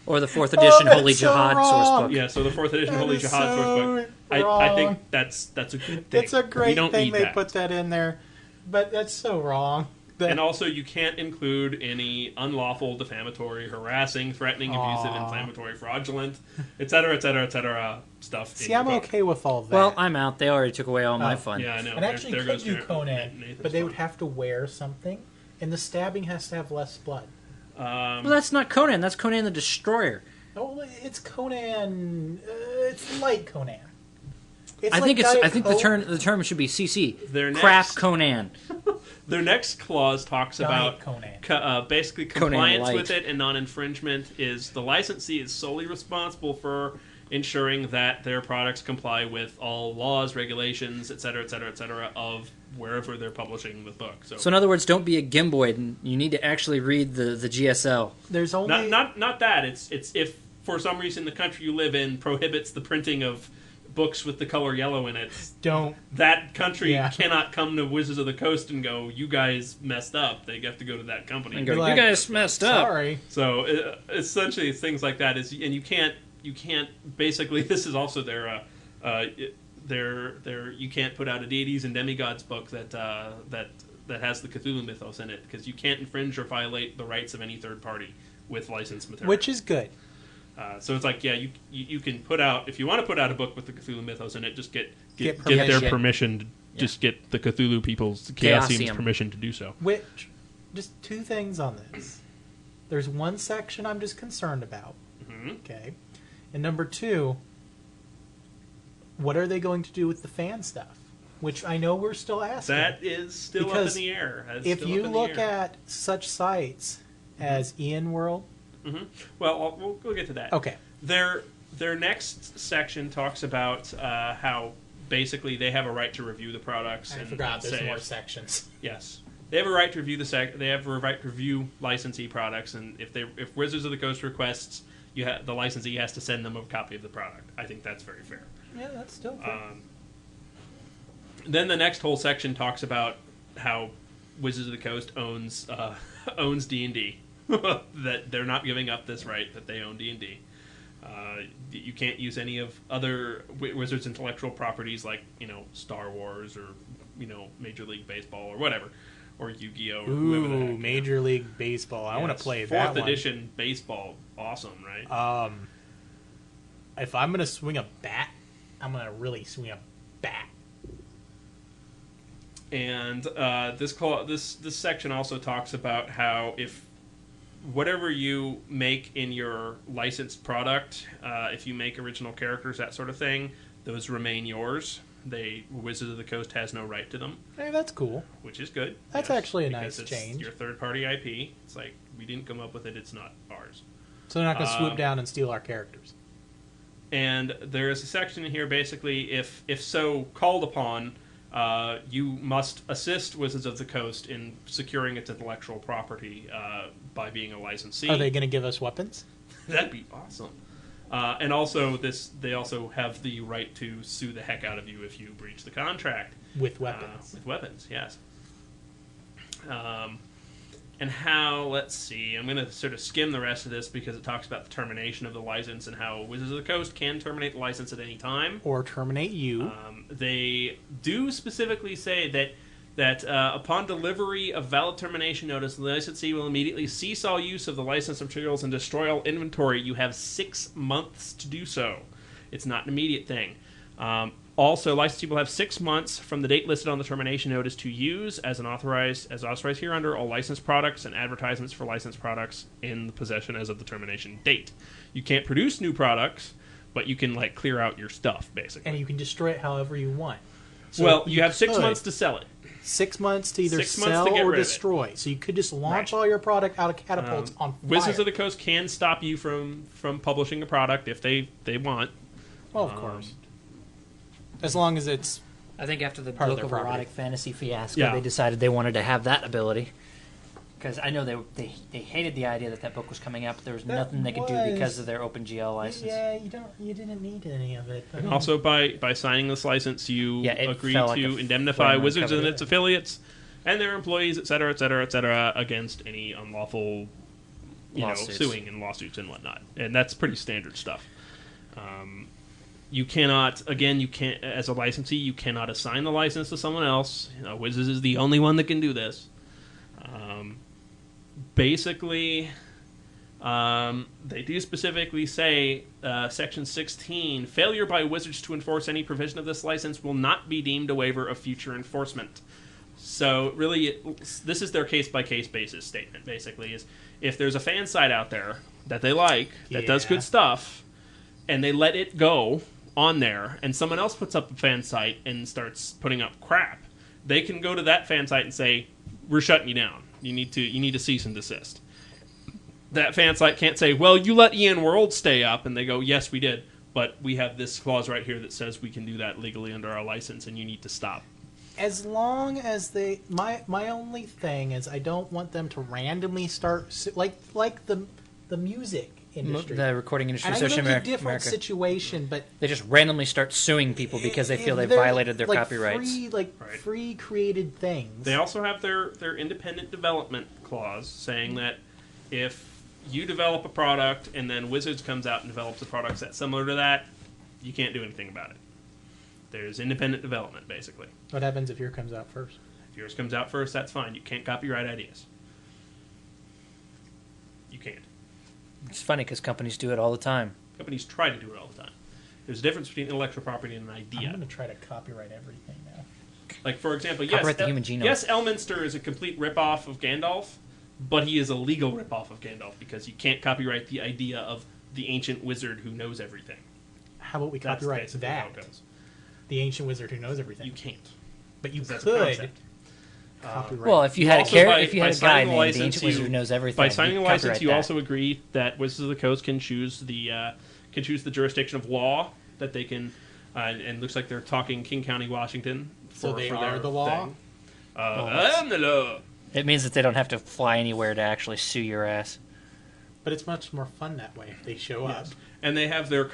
Or the 4th edition Holy Jihad source book. Yeah, so the 4th edition Holy Jihad source book. I think that's a good thing. It's a great thing they put that in there, but that's so wrong. And also, you can't include any unlawful, defamatory, harassing, threatening, abusive, inflammatory, fraudulent, etc. stuff. See, I'm okay with all that. Well, I'm out. They already took away all my fun. Yeah, I know. And actually, could do Conan, but they would have to wear something, and the stabbing has to have less blood. Well, that's not Conan. That's Conan the Destroyer. Oh, it's Conan. It's light Conan. I think the term should be CC. Crap Conan. Their next clause talks about basically compliance with it and non-infringement. Is the licensee is solely responsible for ensuring that their products comply with all laws, regulations, etc., of wherever they're publishing the book. So in other words, don't be a gimboid, and you need to actually read the GSL. There's only not that. It's if for some reason the country you live in prohibits the printing of books with the color yellow in it. That country cannot come to Wizards of the Coast and go, you guys messed up. They have to go to that company and go, you guys messed up. Sorry. So essentially things like that and you can't basically, this is also their you can't put out a deities and demigods book that has the Cthulhu mythos in it, because you can't infringe or violate the rights of any third party with licensed material, which is good. So it's like, you can put out, if you want to put out a book with the Cthulhu mythos in it, just get their permission. Just get the Cthulhu people's Chaosium's permission to do so. Which, just two things on this. There's one section I'm just concerned about. Mm-hmm. Okay, and number two, what are they going to do with the fan stuff? Which I know we're still asking. That is still up in the air. If you look at such sites as Ian World, Mm-hmm. Well, we'll get to that. Okay. Their next section talks about how basically they have a right to review the products. I and forgot there's more sections. Yes, they have a right to review they have a right to review licensee products, and if Wizards of the Coast requests, the licensee has to send them a copy of the product. I think that's very fair. Yeah, that's still fair. Then the next whole section talks about how Wizards of the Coast owns D&D. That they're not giving up this right, that they own D&D. You can't use any of other Wizards intellectual properties like, Star Wars or, Major League Baseball or whatever. Or Yu-Gi-Oh! Or whoever the heck, Major League Baseball. I want to play that one. 4th edition baseball. Awesome, right? If I'm going to swing a bat, I'm going to really swing a bat. And this section also talks about how if whatever you make in your licensed product, if you make original characters, that sort of thing, those remain yours. Wizards of the Coast has no right to them. Hey, that's cool. Which is good. That's actually a nice change. It's your third-party IP. It's like, we didn't come up with it, it's not ours. So they're not going to swoop down and steal our characters. And there is a section in here, basically, if so called upon, you must assist Wizards of the Coast in securing its intellectual property by being a licensee. Are they going to give us weapons? That'd be awesome. And also, they also have the right to sue the heck out of you if you breach the contract. With weapons. With weapons, yes. And how, let's see, I'm going to sort of skim the rest of this because it talks about the termination of the license and how Wizards of the Coast can terminate the license at any time. Or terminate you. They do specifically say that upon delivery of valid termination notice, the licensee will immediately cease all use of the licensed materials and destroy all inventory. You have 6 months to do so. It's not an immediate thing. Also, licensee will have 6 months from the date listed on the termination notice to use as authorized hereunder all licensed products and advertisements for licensed products in the possession as of the termination date. You can't produce new products, but you can clear out your stuff basically, and you can destroy it however you want. So well, you have 6 months to sell it. 6 months to either sell or destroy. So you could just launch all your product out of catapults on fire. Wizards of the Coast can stop you from publishing a product if they want. Well, of course. As long as it's I think after the part book of of their property. erotic fantasy fiasco, they decided they wanted to have that ability. Because I know they hated the idea that book was coming out, but there was nothing they could do because of their OpenGL license. Yeah, you didn't need any of it. And also, by signing this license, you agree to indemnify Wizards and its affiliates and their employees, et cetera, against any unlawful, suing and lawsuits and whatnot. And that's pretty standard stuff. You cannot, as a licensee, you cannot assign the license to someone else. Wizards is the only one that can do this. Basically, they do specifically say, Section 16, failure by Wizards to enforce any provision of this license will not be deemed a waiver of future enforcement. So, really, this is their case-by-case basis statement, basically, is if there's a fan site out there that they like, that does good stuff, and they let it go on there, and someone else puts up a fan site and starts putting up crap, they can go to that fan site and say, we're shutting you down. You need to cease and desist. That fan site can't say, well, you let Ian World stay up, and they go, yes, we did, but we have this clause right here that says we can do that legally under our license, and you need to stop. As long as my only thing is I don't want them to randomly start like the music industry, the recording industry. And I know it's a different America. Situation, but they just randomly start suing people because they feel they violated their copyrights. Free created things. They also have their independent development clause saying that if you develop a product and then Wizards comes out and develops a product that's similar to that, you can't do anything about it. There's independent development, basically. What happens if yours comes out first? If yours comes out first, that's fine. You can't copyright ideas. You can't. It's funny because companies do it all the time. Companies try to do it all the time. There's a difference between intellectual property and an idea. I'm going to try to copyright everything now. Like, for example, copyright the human genome. Yes, Elminster is a complete ripoff of Gandalf, but he is a legal ripoff of Gandalf because you can't copyright the idea of the ancient wizard who knows everything. How about we copyright that? The ancient wizard who knows everything. You can't. But you that's could copyright. Well, if you had a guy named license, the Ancient Wizard who knows everything, by signing a license, you that. also agree that Wizards of the Coast can choose the jurisdiction of law that they can, and looks like they're talking King County, Washington. So they are the law. I am the law. It means that they don't have to fly anywhere to actually sue your ass. But it's much more fun that way if they show up. And they have their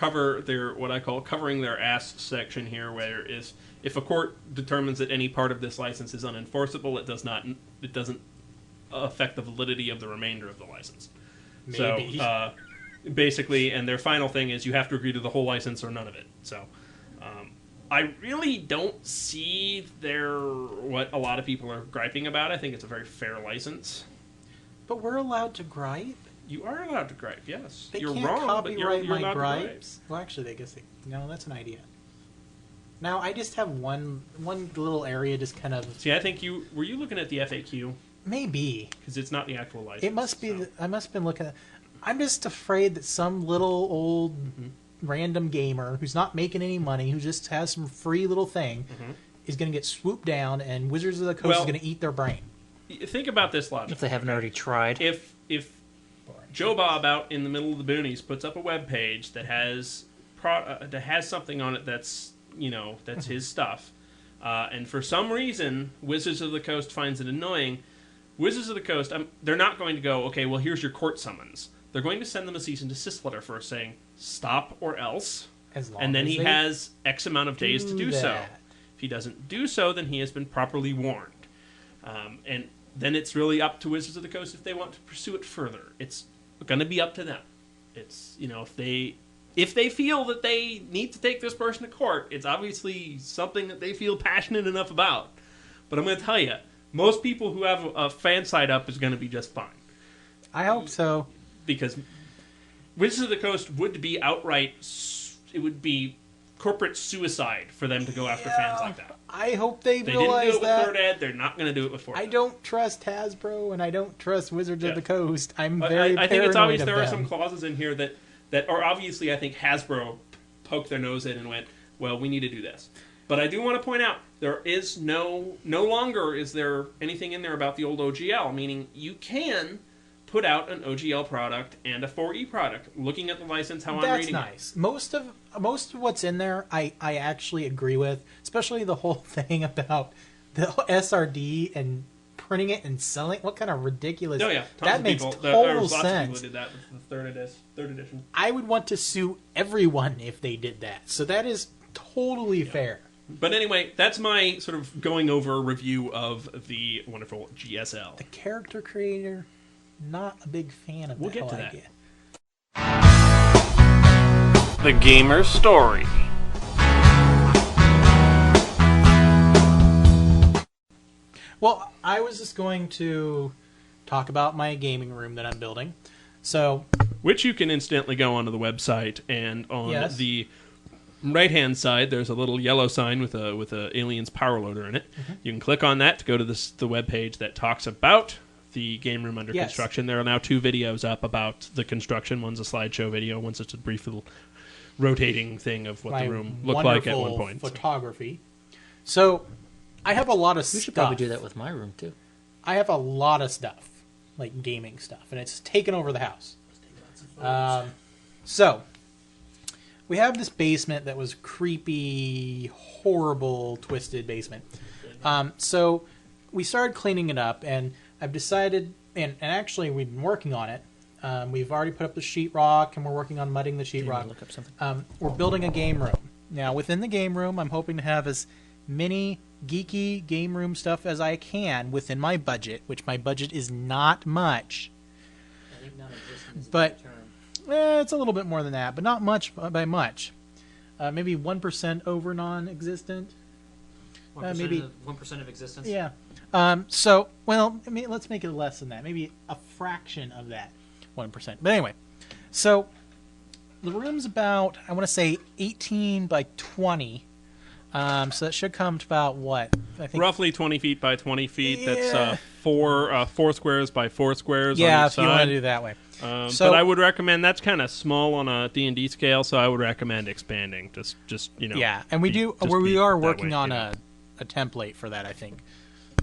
what I call covering their ass section here, where is if a court determines that any part of this license is unenforceable, it doesn't affect the validity of the remainder of the license. Maybe. So basically, and their final thing is you have to agree to the whole license or none of it. So I really don't see what a lot of people are griping about. I think it's a very fair license. But we're allowed to gripe? You are allowed to gripe, yes. You're can't wrong, copyright but my gripes. Well, actually, I guess no. That's an idea. Now, I just have one little area, just kind of. See, I think were you looking at the FAQ? Maybe because it's not the actual license. It must be. So. I must have been looking at. I'm just afraid that some little old random gamer who's not making any money, who just has some free little thing, is going to get swooped down, and Wizards of the Coast is going to eat their brain. Think about this logic. If they haven't already tried. If Joe Bob out in the middle of the boonies puts up a web page that has something on it that's his stuff, and for some reason Wizards of the Coast finds it annoying, Wizards of the Coast, they're not going to go, okay, well, here's your court summons. They're going to send them a cease and desist letter first saying, stop or else, and then he has X amount of days to do so. If he doesn't do so, then he has been properly warned. And then it's really up to Wizards of the Coast if they want to pursue it further. It's going to be up to them. It's, if they feel that they need to take this person to court, it's obviously something that they feel passionate enough about. But I'm going to tell you, most people who have a fan site up is going to be just fine. I hope so. Because Wizards of the Coast would be outright, it would be corporate suicide for them to go after fans like that. I hope they realize didn't do it that. with Third Ed. They're not going to do it with Fourth Ed. I don't trust Hasbro, and I don't trust Wizards of the Coast. I'm very I think it's obvious paranoid there of are some them. clauses in here that are obviously, I think, Hasbro poked their nose in and went, well, we need to do this. But I do want to point out, there is no longer is there anything in there about the old OGL, meaning you can put out an OGL product and a 4E product. Looking at the license, how I'm reading That's nice. Most of what's in there, I actually agree with, especially the whole thing about the SRD and printing it and selling. What kind of ridiculous? Oh yeah, that makes total there was lots sense. of people who did that with the third edition. I would want to sue everyone if they did that. So that is totally fair. But anyway, that's my sort of going over review of the wonderful GSL. The character creator, not a big fan of We'll that get to whole that. idea. The Gamer's Story. Well, I was just going to talk about my gaming room that I'm building. So, which you can instantly go onto the website, and on the right-hand side, there's a little yellow sign with a Aliens Power Loader in it. You can click on that to go to the web page that talks about the game room under construction. There are now 2 videos up about the construction. One's a slideshow video. One's just a brief little rotating thing of what the room looked like at one point. Photography. So, I have a lot of stuff. We should probably do that with my room too. I have a lot of stuff, like gaming stuff, and it's taken over the house. So, we have this basement that was creepy, horrible, twisted basement. So, we started cleaning it up, and I've decided, and actually we've been working on it. We've already put up the sheetrock, and we're working on mudding the sheetrock. Look up something. We're building a game room. Now, within the game room, I'm hoping to have as many geeky game room stuff as I can within my budget, which my budget is not much. But it's a little bit more than that, but not much by much. Maybe 1% over non-existent. 1% maybe 1% of existence. Yeah. So, well, I mean, let's make it less than that. Maybe a fraction of that 1%. But anyway, so the room's about, I want to say 18 by 20. So that should come to about what? I think roughly 20 feet by 20 feet. Yeah. That's 4 squares by 4 squares. Yeah, on if you want to do that way. But I would recommend, that's kind of small on a D&D scale, so I would recommend expanding. Just Yeah, and we are working on a template for that, I think.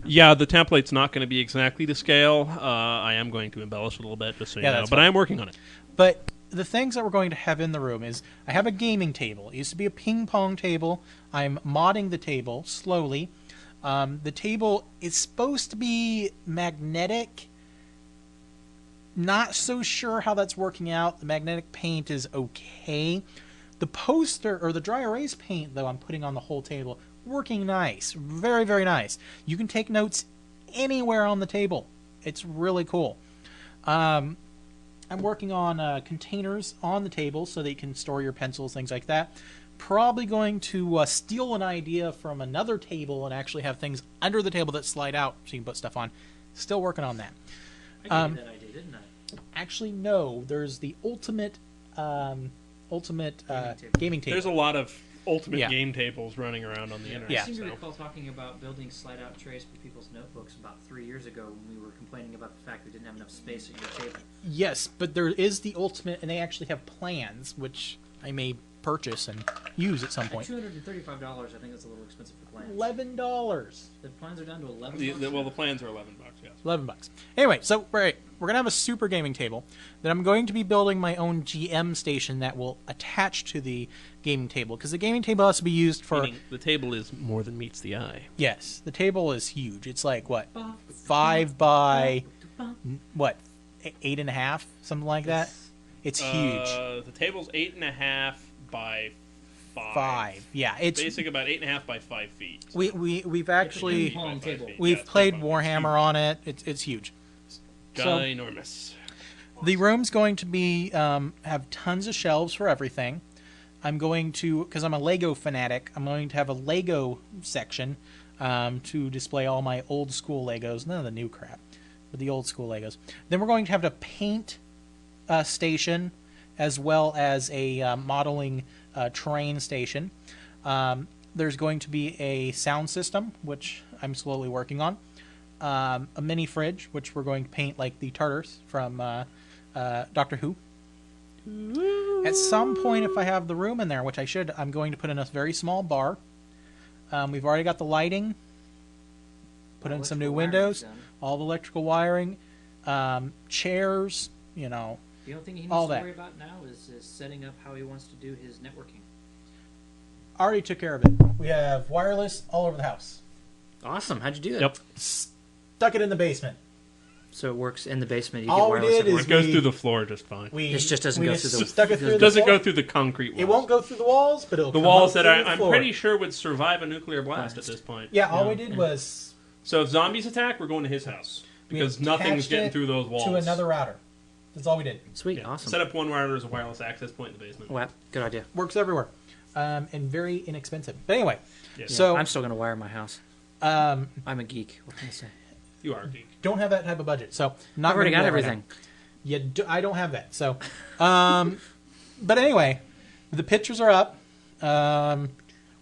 Yeah, the template's not going to be exactly to scale. I am going to embellish a little bit, just so you know, but I am working on it. But the things that we're going to have in the room is I have a gaming table. It used to be a ping pong table. I'm modding the table slowly. The table is supposed to be magnetic. Not so sure how that's working out. The magnetic paint is okay. The poster, or the dry erase paint, though, I'm putting on the whole table, working nice. Very, very nice. You can take notes anywhere on the table. It's really cool. I'm working on containers on the table so that you can store your pencils, things like that. Probably going to steal an idea from another table and actually have things under the table that slide out so you can put stuff on. Still working on that. I gave you that idea, didn't I? Actually, no. There's the ultimate gaming table. There's a lot of ultimate game tables running around on the internet. I seem to recall talking about building slide-out trays for people's notebooks about 3 years ago when we were complaining about the fact we didn't have enough space at your table. Yes, but there is the ultimate, and they actually have plans, which I may purchase and use at some point. At $235, I think that's a little expensive for plans. $11. The plans are down to $11. Well, the plans are $11, yes. $11. Anyway, so we're gonna have a super gaming table. Then I'm going to be building my own GM station that will attach to the gaming table, because the gaming table has to be used for. Meaning the table is more than meets the eye. Yes, the table is huge. It's like what, 5 by 8.5, something like that. It's huge. The table's 8.5 by 5. Yeah, it's basic about 8.5 by 5 feet. We've actually played Warhammer on it. It's huge. Ginormous. So, the room's going to be have tons of shelves for everything. I'm going to, because I'm a Lego fanatic, I'm going to have a Lego section to display all my old school Legos, none of the new crap, but the old school Legos. Then we're going to have a paint station, as well as a modeling terrain station. There's going to be a sound system, which I'm slowly working on. A mini fridge, which we're going to paint like the Tartars from Doctor Who. At some point, if I have the room in there, which I should, I'm going to put in a very small bar. We've already got the lighting. Put in some new windows. All the electrical wiring. Chairs, The only thing he needs to worry about now is setting up how he wants to do his networking. Already took care of it. We have wireless all over the house. Awesome. How'd you do that? Yep. Stuck it in the basement. So it works in the basement. You All get we wireless did is It goes through the floor just fine. It just doesn't go through the. Stuck it through It doesn't the floor. go through the concrete walls. It won't go through the walls, but it'll the come walls up that through the I'm floor. pretty sure would survive a nuclear blast at this point. Yeah, all we did was. So if zombies attack, we're going to his house because nothing's getting through those walls. To another router. That's all we did. Sweet, awesome. Set up one router as a wireless access point in the basement. Wow, good idea. Works everywhere, and very inexpensive. But anyway, Yes. so I'm still going to wire my house. I'm a geek. What can I say? You are a geek. Don't have that type of budget, so not. I've already gonna got do that everything. Right now. I don't have that. So, but anyway, the pictures are up.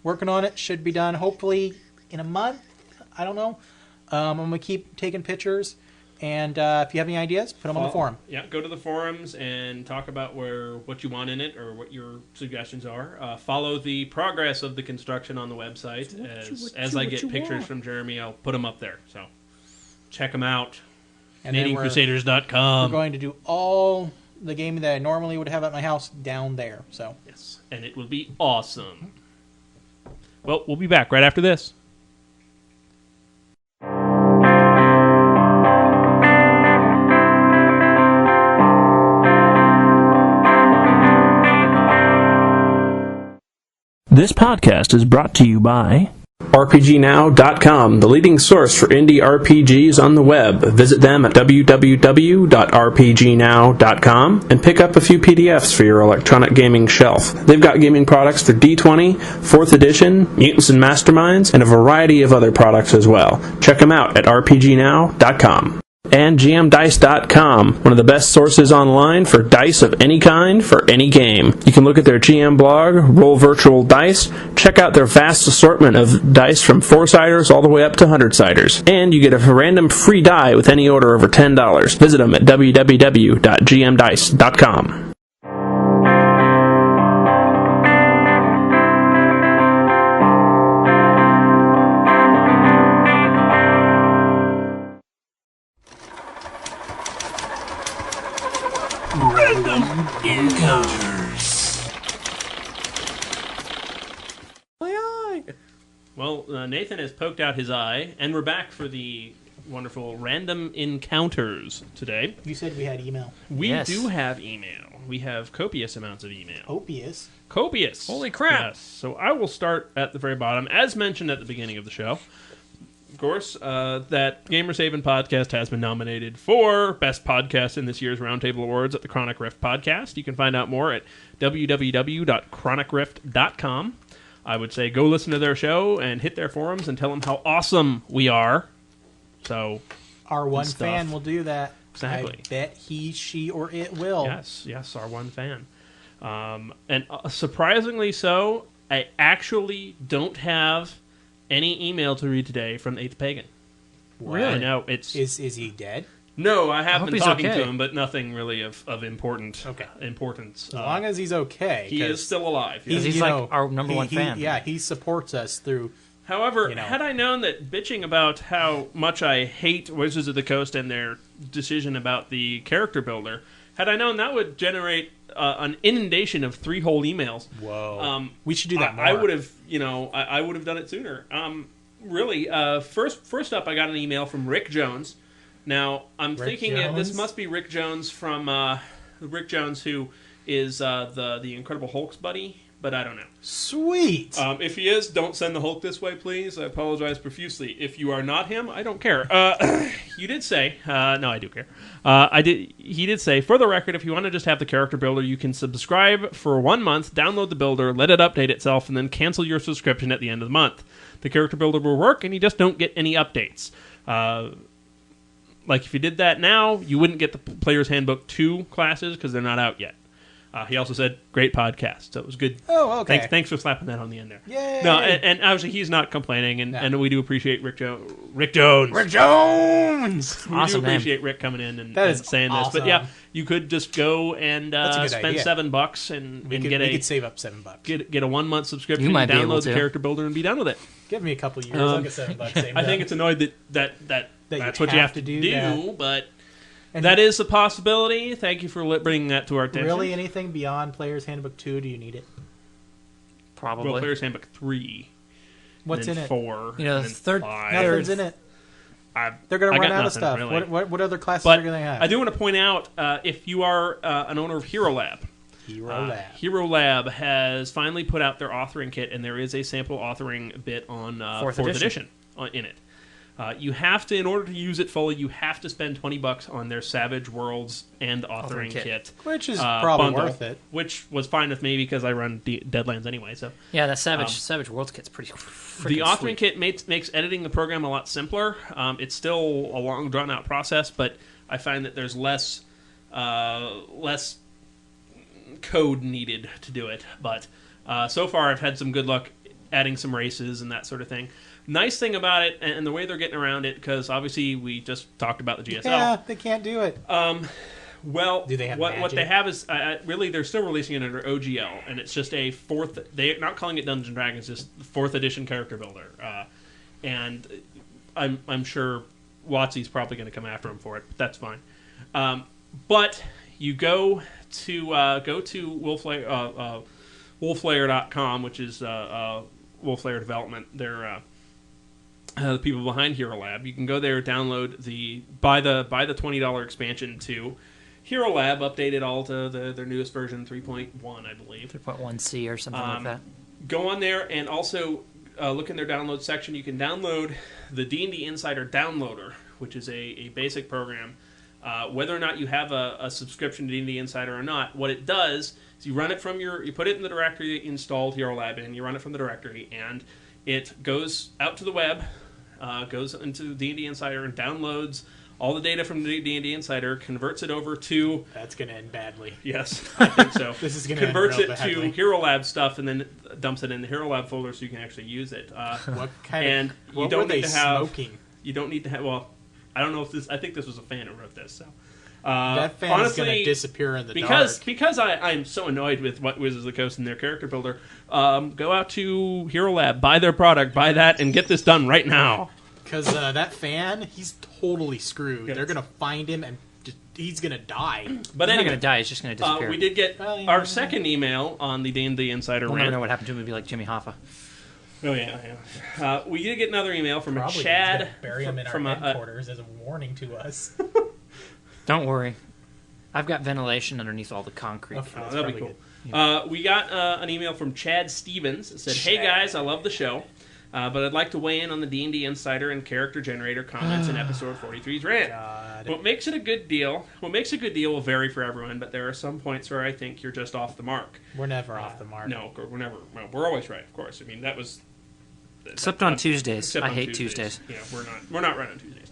Working on it, should be done hopefully in a month. I don't know. I'm gonna keep taking pictures, and if you have any ideas, put them on the forum. Yeah, go to the forums and talk about what you want in it or what your suggestions are. Follow the progress of the construction on the website. As I get pictures from Jeremy, I'll put them up there. So check them out. CanadianCrusaders.com. We're going to do all the gaming that I normally would have at my house down there. So yes, and it will be awesome. Well, we'll be back right after this. This podcast is brought to you by RPGNow.com, the leading source for indie RPGs on the web. Visit them at www.rpgnow.com and pick up a few PDFs for your electronic gaming shelf. They've got gaming products for D20, 4th edition, Mutants and Masterminds, and a variety of other products as well. Check them out at rpgnow.com. And gmdice.com, one of the best sources online for dice of any kind for any game. You can look at their GM blog, Roll Virtual Dice, check out their vast assortment of dice from 4-siders all the way up to 100-siders. And you get a random free die with any order over $10. Visit them at www.gmdice.com. Well, Nathan has poked out his eye, and we're back for the wonderful random encounters today. You said we had email. We do have email. We have copious amounts of email. Copious? Holy crap. Yes. So I will start at the very bottom. As mentioned at the beginning of the show, of course, that Gamers Haven podcast has been nominated for Best Podcast in this year's Roundtable Awards at the Chronic Rift Podcast. You can find out more at www.chronicrift.com. I would say go listen to their show and hit their forums and tell them how awesome we are. So, our one fan will do that. Exactly. I bet he, she, or it will. Yes, our one fan. And surprisingly so, I actually don't have any email to read today from the 8th Pagan. Really? I know it's. Is he dead? No, I have been talking to him, but nothing really of importance. As long as he's okay. He is still alive. He's like our number one fan. Yeah, he supports us through. However, had I known that bitching about how much I hate Wizards of the Coast and their decision about the character builder, had I known that would generate an inundation of 3 whole emails. Whoa. We should do that more. I would have, I would have done it sooner. Really, first up, I got an email from Rick Jones. Now, I'm thinking this must be Rick Jones from Rick Jones, who is the Incredible Hulk's buddy, but I don't know. Sweet. If he is, don't send the Hulk this way, please. I apologize profusely. If you are not him, I don't care. You did say, no, I do care. He did say, for the record, if you want to just have the character builder, you can subscribe for 1 month, download the builder, let it update itself, and then cancel your subscription at the end of the month. The character builder will work, and you just don't get any updates. Like if you did that now, you wouldn't get the Player's Handbook 2 classes because they're not out yet. He also said, great podcast. So it was good. Oh, okay. Thanks for slapping that on the end there. Yay! No, and obviously he's not complaining, and we do appreciate Rick Jones. Rick Jones! We do appreciate Rick coming in and saying this. But yeah, you could just go and spend idea. $7 and we could save up $7. Get a 1 month subscription, you might download the character builder, and be done with it. Give me a couple years. I'll get $7. I think it's annoyed that that's what you have to do, but... And that is a possibility. Thank you for bringing that to our attention. Really, anything beyond Player's Handbook 2, do you need it? Probably. Well, Player's Handbook 3. What's in it? 4. The third. 5. Nothing's in it. They're going to run out of stuff. Really. What other classes are going to have? I do want to point out, if you are an owner of Hero Lab, Hero Lab has finally put out their authoring kit, and there is a sample authoring bit on 4th edition in it. You have to, in order to use it fully, you have to spend $20 on their Savage Worlds and authoring kit, which is probably bundle, worth it. Which was fine with me because I run Deadlands anyway. So yeah, that Savage Worlds kit's pretty. The authoring kit makes editing the program a lot simpler. It's still a long, drawn out process, but I find that there's less code needed to do it. But so far, I've had some good luck adding some races and that sort of thing. Nice thing about it, and the way they're getting around it, because obviously we just talked about the GSL. Yeah, they can't do it. Well, do they have what they have is really they're still releasing it under OGL, and it's just a 4th. They're not calling it Dungeons & Dragons, just 4th edition character builder. And I'm sure WotC's probably going to come after him for it, but that's fine. But you go to wolflayer.com, which is Wolflayer Development. They're the people behind Hero Lab. You can go there, download buy the $20 expansion to Hero Lab, updated all to their newest version, 3.1, I believe. 3.1C or something like that. Go on there and also look in their download section. You can download the D&D Insider Downloader, which is a basic program. Whether or not you have a subscription to D&D Insider or not, what it does is you run it from you put it in the directory that you installed Hero Lab in, you run it from the directory, and it goes out to the web, goes into D&D Insider and downloads all the data from the D&D Insider, converts it over to... That's going to end badly. Yes, I think so. This is going to converts end it to Hero Lab stuff and then dumps it in the Hero Lab folder so you can actually use it. What were they smoking? You don't need to have... Well, I don't know if this... I think this was a fan who wrote this, so... that fan is going to disappear in the dark. Because I'm so annoyed with what Wizards of the Coast and their character builder, go out to Hero Lab, buy their product, buy that, and get this done right now. Because that fan, he's totally screwed. Yes. They're going to find him, and he's going to die. But he's anyway, not going to die. He's just going to disappear. We did get our second email on the D&D Insider We'll rant. never know what happened to him. It'd be like Jimmy Hoffa. Oh yeah. We did get another email from Probably Chad. Bury him in our headquarters as a warning to us. Don't worry, I've got ventilation underneath all the concrete. That'll be cool. We got an email from Chad Stevens. It said, "Hey guys, I love the show, but I'd like to weigh in on the D&D Insider and Character Generator comments in episode 43's rant. What makes a good deal will vary for everyone, but there are some points where I think you're just off the mark. We're never off the mark. No, we're never. Well, we're always right, of course. I mean, that was except on Tuesdays. I hate Tuesdays. Yeah, we're not right on Tuesdays.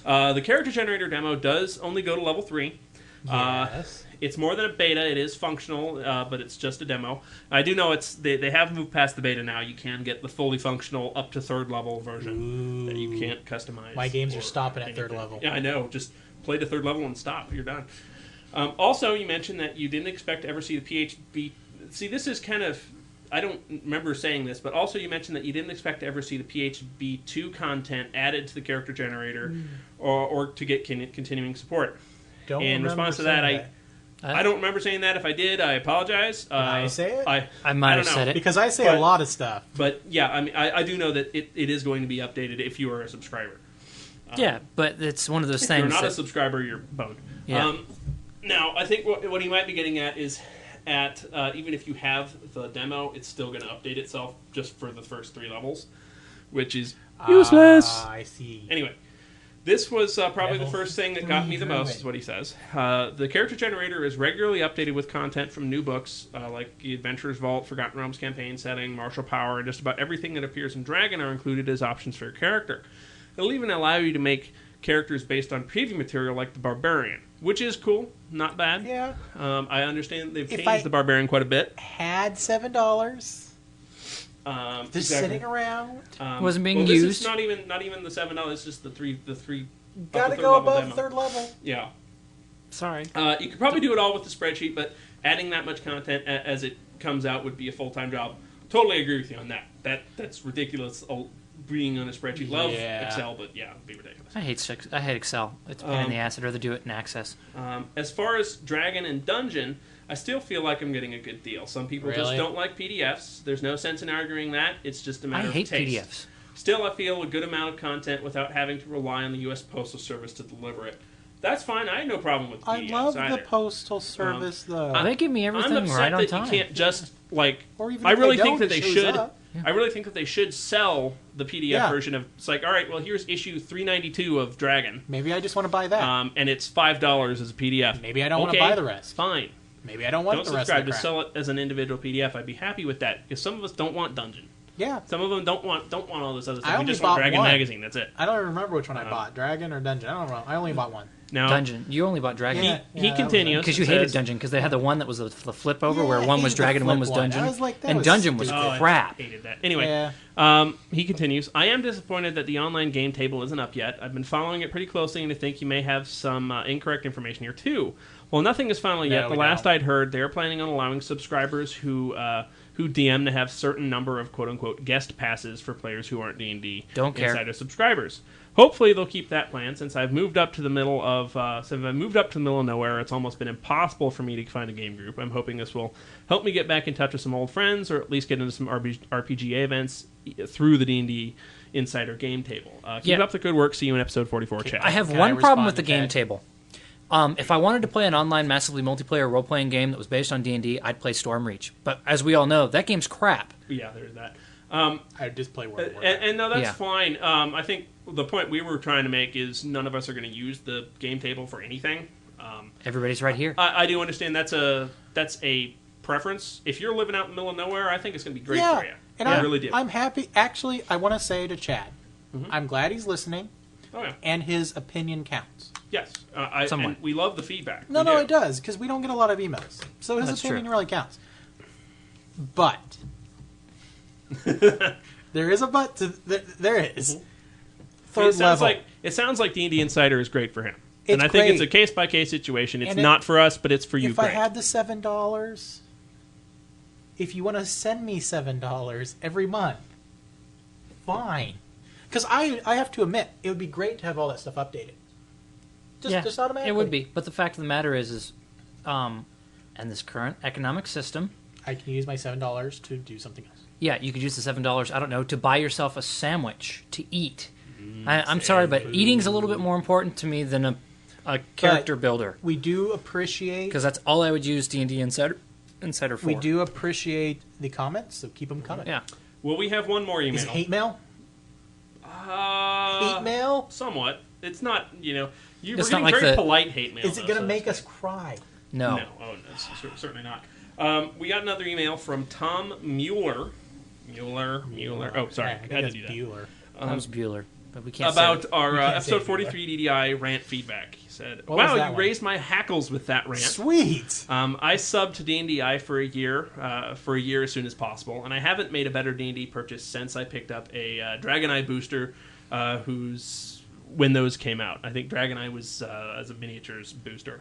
The Character Generator demo does only go to level 3. Yes. It's more than a beta. It is functional, but it's just a demo. I do know they have moved past the beta now. You can get the fully functional up to 3rd level version that you can't customize. My games are stopping at 3rd level. Yeah, I know. Just play to 3rd level and stop. You're done. Also, you mentioned that you didn't expect to ever see the PHB. See, this is kind of... I don't remember saying this, but also you mentioned that you didn't expect to ever see the PHB2 content added to the Character Generator or to get continuing support. In response to that, I don't remember saying that. If I did, I apologize. Did I say it? I might have said it. Because I say a lot of stuff. But yeah, I mean, I do know that it is going to be updated if you are a subscriber. Yeah, but it's one of those things. If you're not a subscriber, you're boned. Yeah. Now, I think what he might be getting at is even if you have the demo, it's still going to update itself just for the first 3 levels, which is useless. I see. Anyway. This was probably the first thing that got me the most, is what he says. The Character Generator is regularly updated with content from new books, like the Adventurer's Vault, Forgotten Realms campaign setting, Martial Power, and just about everything that appears in Dragon are included as options for your character. It'll even allow you to make characters based on preview material like the Barbarian, which is cool, not bad. Yeah. I understand they've changed the Barbarian quite a bit. Had $7... just sitting around, wasn't being used. used. This is not even the $7. It's just the three. Gotta go above 3rd level. Yeah. Sorry. You could probably do it all with the spreadsheet, but adding that much content as it comes out would be a full-time job. Totally agree with you on that. That's ridiculous. Being on a spreadsheet. Love Excel, but yeah, it'd be ridiculous. I hate Excel. It's a pain in the ass. I'd rather do it in Access. As far as Dragon and Dungeon, I still feel like I'm getting a good deal. Some people just don't like PDFs. There's no sense in arguing that. It's just a matter of taste. I hate PDFs. Still, I feel a good amount of content without having to rely on the U.S. Postal Service to deliver it. That's fine. I have no problem with PDFs. I love either. the Postal Service, though. They give me everything I'm upset right on that time. You can't just or even I really think that they should. Up. I really think that they should sell the PDF version of. It's like, all right, well, here's issue 392 of Dragon. Maybe I just want to buy that. And it's $5 as a PDF. Maybe I don't want to buy the rest. Fine. Maybe I don't want the rest. Don't subscribe. Of the Just sell it as an individual PDF. I'd be happy with that because some of us don't want Dungeon. Yeah. Some of them don't want all this other stuff. I We just want Dragon Magazine. That's it. I don't remember which one I bought, Dragon or Dungeon. I don't know. I only bought one. Now, Dungeon. You only bought Dragon. He continues because you hated Dungeon because they had the one that was the flip over where one was Dragon and one was Dungeon. And Dungeon was crap. I hated that. Anyway, he continues. I am disappointed that the online game table isn't up yet. I've been following it pretty closely, and I think you may have some incorrect information here too. Well, nothing is final yet. The last I'd heard, they are planning on allowing subscribers who DM to have certain number of quote-unquote guest passes for players who aren't D&D Insider subscribers. Hopefully, they'll keep that plan. Since I've moved up to the middle of nowhere, it's almost been impossible for me to find a game group. I'm hoping this will help me get back in touch with some old friends, or at least get into some RPG events through the D&D Insider game table. Keep up the good work. See you in episode 44, Chad. I have one problem with the game table. If I wanted to play an online massively multiplayer role-playing game that was based on D&D, I'd play Stormreach. But as we all know, that game's crap. Yeah, there's that. I just play World of Warcraft. And no, that's fine. I think the point we were trying to make is none of us are going to use the game table for anything. Everybody's right here. I do understand that's a preference. If you're living out in the middle of nowhere, I think it's going to be great for you. And I really do. I'm happy. Actually, I want to say to Chad, I'm glad he's listening. Oh, yeah. And his opinion counts. Yes. And we love the feedback. No, it does, because we don't get a lot of emails. So his opinion really counts. But there is a but. There is. Third level. It sounds like D&D Insider is great for him. It's and I think it's a case-by-case situation. It's not for us, but it's for you. If I had the $7, if you want to send me $7 every month, fine. Because I have to admit, it would be great to have all that stuff updated. Just automatically. It would be. But the fact of the matter is in this current economic system, I can use my $7 to do something else. Yeah, you could use the $7, I don't know, to buy yourself a sandwich to eat. I'm sorry, but eating's a little bit more important to me than a character builder. We do appreciate... Because that's all I would use D&D Insider for. We do appreciate the comments, so keep them coming. Yeah. Well, we have one more email. Is it hate mail? Hate mail? Somewhat. It's not, we're It's getting not like very polite hate mail. Is it going to make us cry? No. No. Oh, no, certainly not. We got another email from Tom Mueller. Mueller. Oh, sorry. I had to do that. Bueller. Tom's Bueller. But we can't about say our episode 43 DDI rant feedback. He said, "Wow, you raised my hackles with that rant. Sweet. I subbed to D&DI for a year as soon as possible, and I haven't made a better D&D purchase since I picked up a Dragon Eye booster, when those came out. I think Dragon Eye was as a miniatures booster.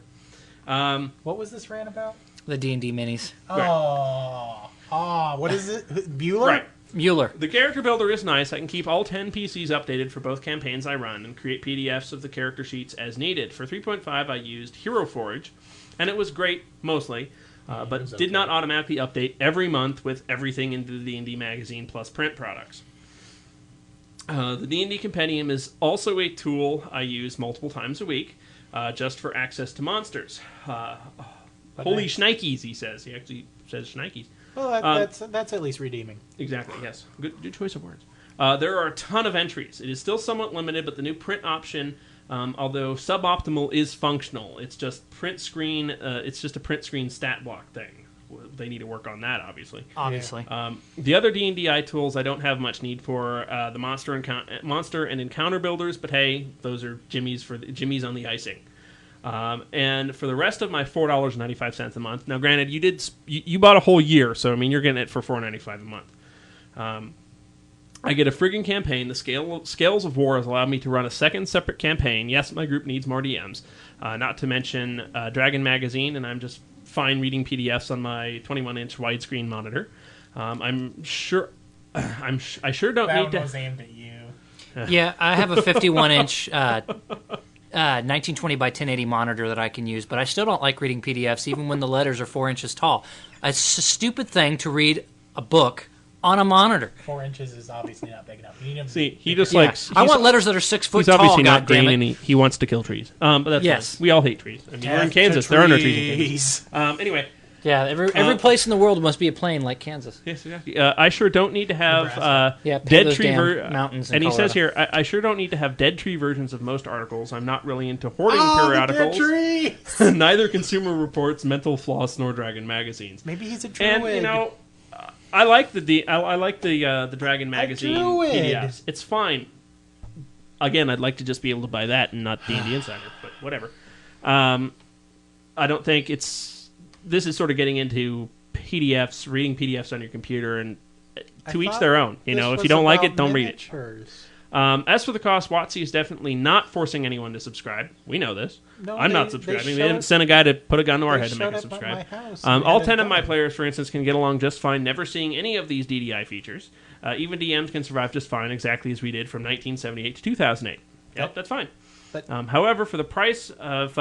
What was this rant about? The D&D minis. What is it? Bueller? Right. Mueller. The character builder is nice. I can keep all 10 PCs updated for both campaigns I run and create PDFs of the character sheets as needed. For 3.5, I used Hero Forge, and it was great, mostly, but did not automatically update every month with everything into the D&D magazine plus print products. The D&D Compendium is also a tool I use multiple times a week, just for access to monsters. Holy shnikes, he says. He actually says shnikes. Well, that's at least redeeming. Exactly, yes. Good choice of words. There are a ton of entries. It is still somewhat limited, but the new print option, although suboptimal, is functional. It's just print screen. It's just a print screen stat block thing. They need to work on that, obviously. Obviously. The other D&DI tools I don't have much need for. The monster and encounter builders, but hey, those are jimmies on the icing. And for the rest of my $4.95 a month. Now, granted, you bought a whole year, so I mean you're getting it for $4.95 a month. I get a friggin' campaign. The Scales of War has allowed me to run a second separate campaign. Yes, my group needs more DMs. Not to mention Dragon Magazine, and I'm just fine reading PDFs on my 21-inch widescreen monitor. I sure don't need to. That was aimed at you. Yeah, I have a 51-inch. 1920 by 1080 monitor that I can use, but I still don't like reading PDFs even when the letters are 4 inches tall. It's a stupid thing to read a book on a monitor. 4 inches is obviously not big enough. You need See, he just likes... I want letters that are 6 foot he's tall. He's obviously not green, and he wants to kill trees. But that's fine. We all hate trees. I mean, we're in Kansas. There are no trees in Kansas. Anyway... Yeah, every place in the world must be a plain like Kansas. Yes, exactly. I sure don't need to have dead tree mountains. And he says here, I sure don't need to have dead tree versions of most articles. I'm not really into hoarding periodicals. The dead tree! Neither Consumer Reports, Mental Floss, nor Dragon magazines. Maybe he's a druid. And I like the Dragon magazine PDFs. It's fine. Again, I'd like to just be able to buy that and not D&D Insider, but whatever. I don't think it's. This is sort of getting into PDFs, reading PDFs on your computer, and to each their own. If you don't like it, don't read it. As for the cost, WotC is definitely not forcing anyone to subscribe. We know this. No, I'm not subscribing. They didn't send a guy to put a gun to our head to make us subscribe. All 10 of my players, for instance, can get along just fine, never seeing any of these DDI features. Even DMs can survive just fine, exactly as we did from 1978 to 2008. Yep, that's fine. However, for the price of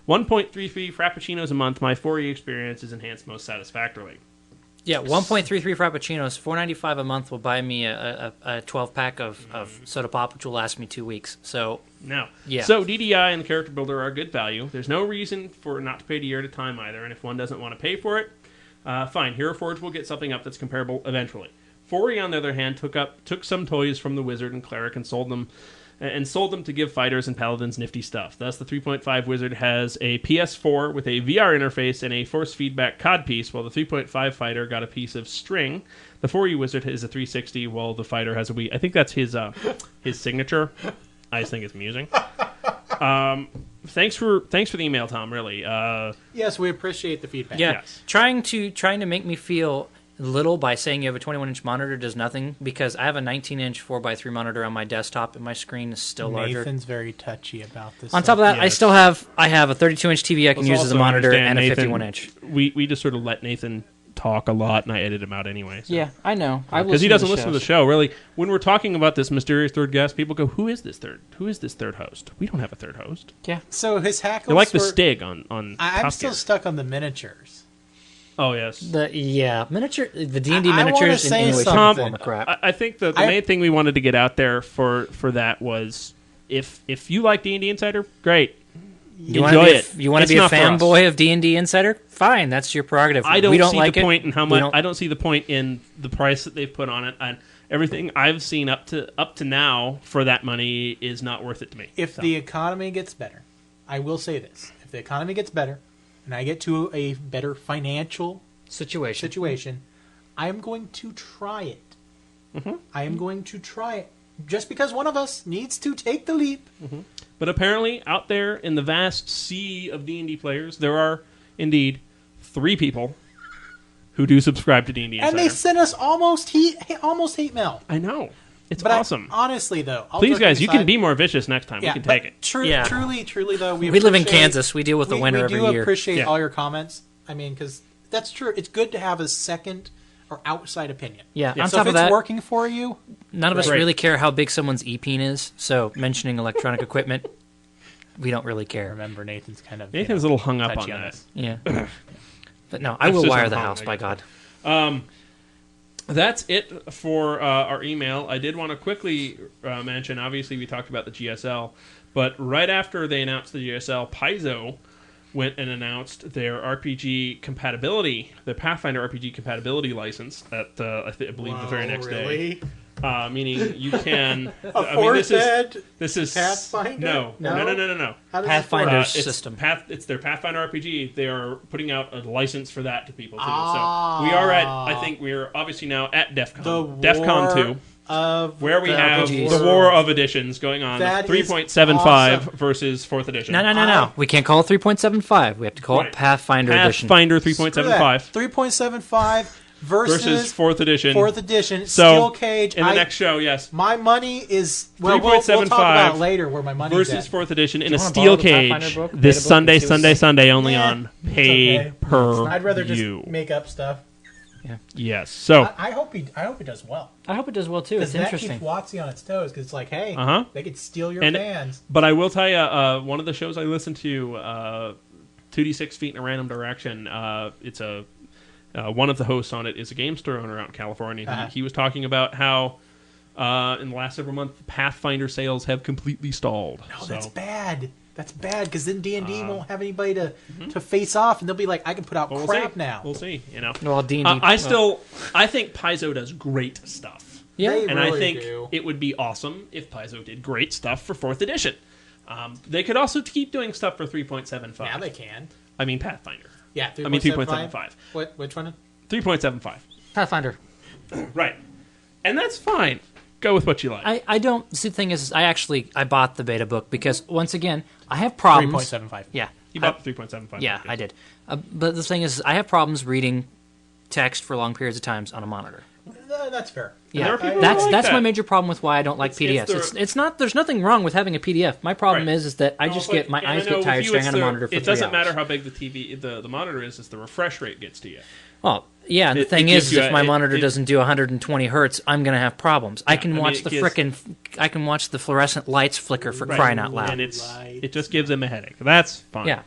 1.33 Frappuccinos a month, my 4E experience is enhanced most satisfactorily. Yeah, 1.33 Frappuccinos, $4.95 a month will buy me a 12-pack of soda pop, which will last me 2 weeks. So So DDI and the character builder are good value. There's no reason for not to pay a year at a time either, and if one doesn't want to pay for it, fine. Hero Forge will get something up that's comparable eventually. 4E, on the other hand, took some toys from the Wizard and Cleric and sold them to give fighters and paladins nifty stuff. Thus, the 3.5 Wizard has a PS4 with a VR interface and a force feedback codpiece, while the 3.5 Fighter got a piece of string. The 4E Wizard is a 360, while the Fighter has a Wii. I think that's his signature. I just think it's amusing. Thanks for the email, Tom. Really. Yes, we appreciate the feedback. Yeah, yes. Trying to make me feel little by saying you have a 21-inch monitor does nothing, because I have a 19-inch 4x3 monitor on my desktop and my screen is still larger. Nathan's very touchy about this. On top of that, I have a 32-inch TV I can use as a monitor and a 51-inch. We just sort of let Nathan talk a lot, and I edit him out anyway. So. Yeah, I know. Because he doesn't listen to the show. Really, when we're talking about this mysterious third guest, people go, "Who is this third host?" We don't have a third host. Yeah. So his hackles. They're like the Stig on. I'm still stuck on the miniatures. Oh yes. The D&D miniatures in any way, shape, or form of crap. I think the main thing we wanted to get out there for that was if you like D&D Insider, great. Enjoy it. You want to be a fanboy of D&D Insider? Fine, that's your prerogative. I don't see the point in how much. I don't see the point in the price that they've put on it. And everything I've seen up to now for that money is not worth it to me. If the economy gets better, I will say this: if the economy gets better, and I get to a better financial situation, I am going to try it. Mm-hmm. I am going to try it just because one of us needs to take the leap. Mm-hmm. But apparently, out there in the vast sea of D&D players, there are indeed 3 people who do subscribe to D&D Insider. And they sent us almost hate mail. I know. It's awesome. Honestly, though, please, guys, you can be more vicious next time. Yeah, we can take it. Truly, though, we live in Kansas. We deal with the winter every year. We do appreciate all your comments. I mean, because that's true. It's good to have a second or outside opinion. Yeah. On So top if of it's that, working for you, none of us really care how big someone's e-peen is. So mentioning electronic equipment, we don't really care. Remember, Nathan's a little hung up on that. Yeah. But no, I will wire the house, by God. That's it for our email. I did want to quickly mention, obviously we talked about the GSL, but right after they announced the GSL, Paizo went and announced their RPG compatibility, the Pathfinder RPG compatibility license at, I believe, the very next day. Meaning you can... this is Pathfinder? No. Pathfinder's system. It's their Pathfinder RPG. They are putting out a license for that to people, too. So we are we're obviously now at DEF CON. DEF CON 2. Where we have the war of editions going on. 3.75 versus 4th edition. No. We can't call it 3.75. We have to call it Pathfinder edition. Pathfinder 3.75. 3.75 versus 4th edition. 4th edition. Steel Cage. In the next show, yes. My money is... Well, we'll talk about it later where my money is versus 4th edition in a Steel Cage this Sunday only on pay-per-view. I'd rather just make up stuff. Yeah. Yes. So I hope he does well. I hope it does well too. It's interesting. That keeps WotC on its toes because it's like, hey, they could steal your fans. But I will tell you, one of the shows I listened to, 2D6 Feet in a Random Direction. It's one of the hosts on it is a game store owner out in California. He was talking about how in the last several months, Pathfinder sales have completely stalled. No, that's bad. That's bad because then D&D won't have anybody to face off, and they'll be like, "I can put out crap now." We'll see. Well, D&D. I think Paizo does great stuff. Yeah, and I think it would be awesome if Paizo did great stuff for 4th edition. They could also keep doing stuff for 3.75. Yeah, they can. I mean Pathfinder. Yeah, 3.75. Which one? 3.75. Pathfinder. Right, and that's fine. Go with what you like. I don't see. The thing is, I bought the beta book because once again, I have problems. 3.75. Yeah, you bought the 3.75. Yeah, I did. But the thing is, I have problems reading text for long periods of times on a monitor. That's fair. Yeah, that's my major problem with why I don't like PDFs. It's not. There's nothing wrong with having a PDF. My problem is that I just get my eyes get tired staring at a monitor for 3 hours. It doesn't matter how big the TV, the monitor is. It's the refresh rate gets to you. Well, yeah. And the thing is, if my monitor doesn't do 120 hertz, I'm going to have problems. I can watch I can watch the fluorescent lights flicker for crying out loud. And it just gives them a headache. That's fine. Yeah.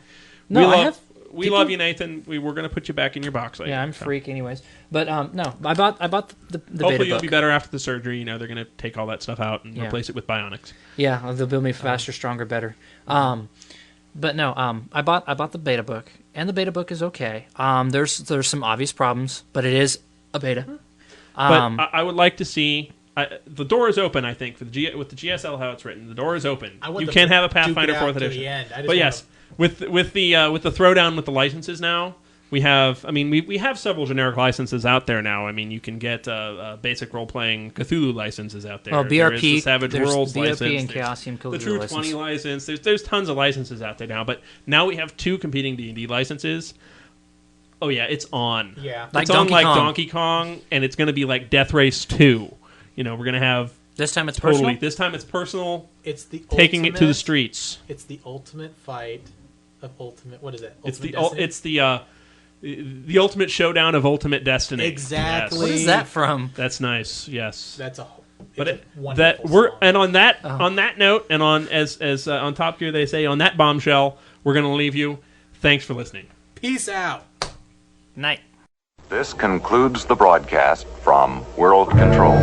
No, we love you, Nathan. We're going to put you back in your box later. Yeah, I'm a freak anyways. But no, I bought the beta book. Hopefully you'll be better after the surgery. They're going to take all that stuff out and replace it with bionics. Yeah, they'll build me faster, stronger, better. But no, I bought the beta book, and the beta book is okay. There's some obvious problems, but it is a beta. But I would like to see... the door is open, I think, with the GSL how it's written. The door is open. You can have a Pathfinder 4th edition. But yes, with the throwdown with the licenses now, we have several generic licenses out there now. I mean, you can get basic role-playing Cthulhu licenses out there. Well, BRP, there is the Savage Worlds BRP license. and Chaosium Cthulhu the True 20 license. There's tons of licenses out there now, but now we have 2 competing D&D licenses. Oh yeah, it's on. Yeah, it's on like Donkey Kong, and it's going to be like Death Race 2. We're going to have... This time it's personal? This time it's personal. It's the taking it to the streets. It's the ultimate fight of ultimate... What is it? It's the ultimate showdown of Ultimate Destiny. Exactly. Yes. What is that from? That's nice. Yes. That's a wonderful song. And on that note, and on as on Top Gear they say, on that bombshell, we're going to leave you. Thanks for listening. Peace out. Night. This concludes the broadcast from World Control.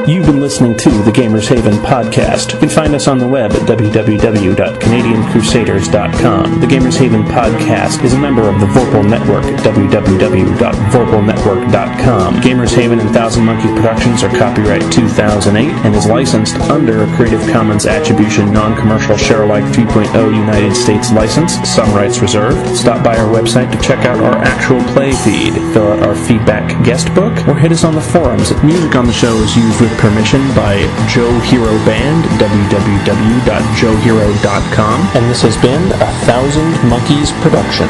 You've been listening to the Gamers Haven podcast. You can find us on the web at www.canadiancrusaders.com. The Gamers Haven podcast is a member of the Vorpal Network at www.vorpalnetwork.com. Gamers Haven and Thousand Monkeys Productions are copyright 2008 and is licensed under a Creative Commons Attribution Non-Commercial Share-alike 3.0 United States license. Some rights reserved. Stop by our website to check out our actual play feed, fill out our feedback guest book, or hit us on the forums. Music on the show is used with permission by Joe Hero Band, www.joehero.com, and this has been a Thousand Monkeys production.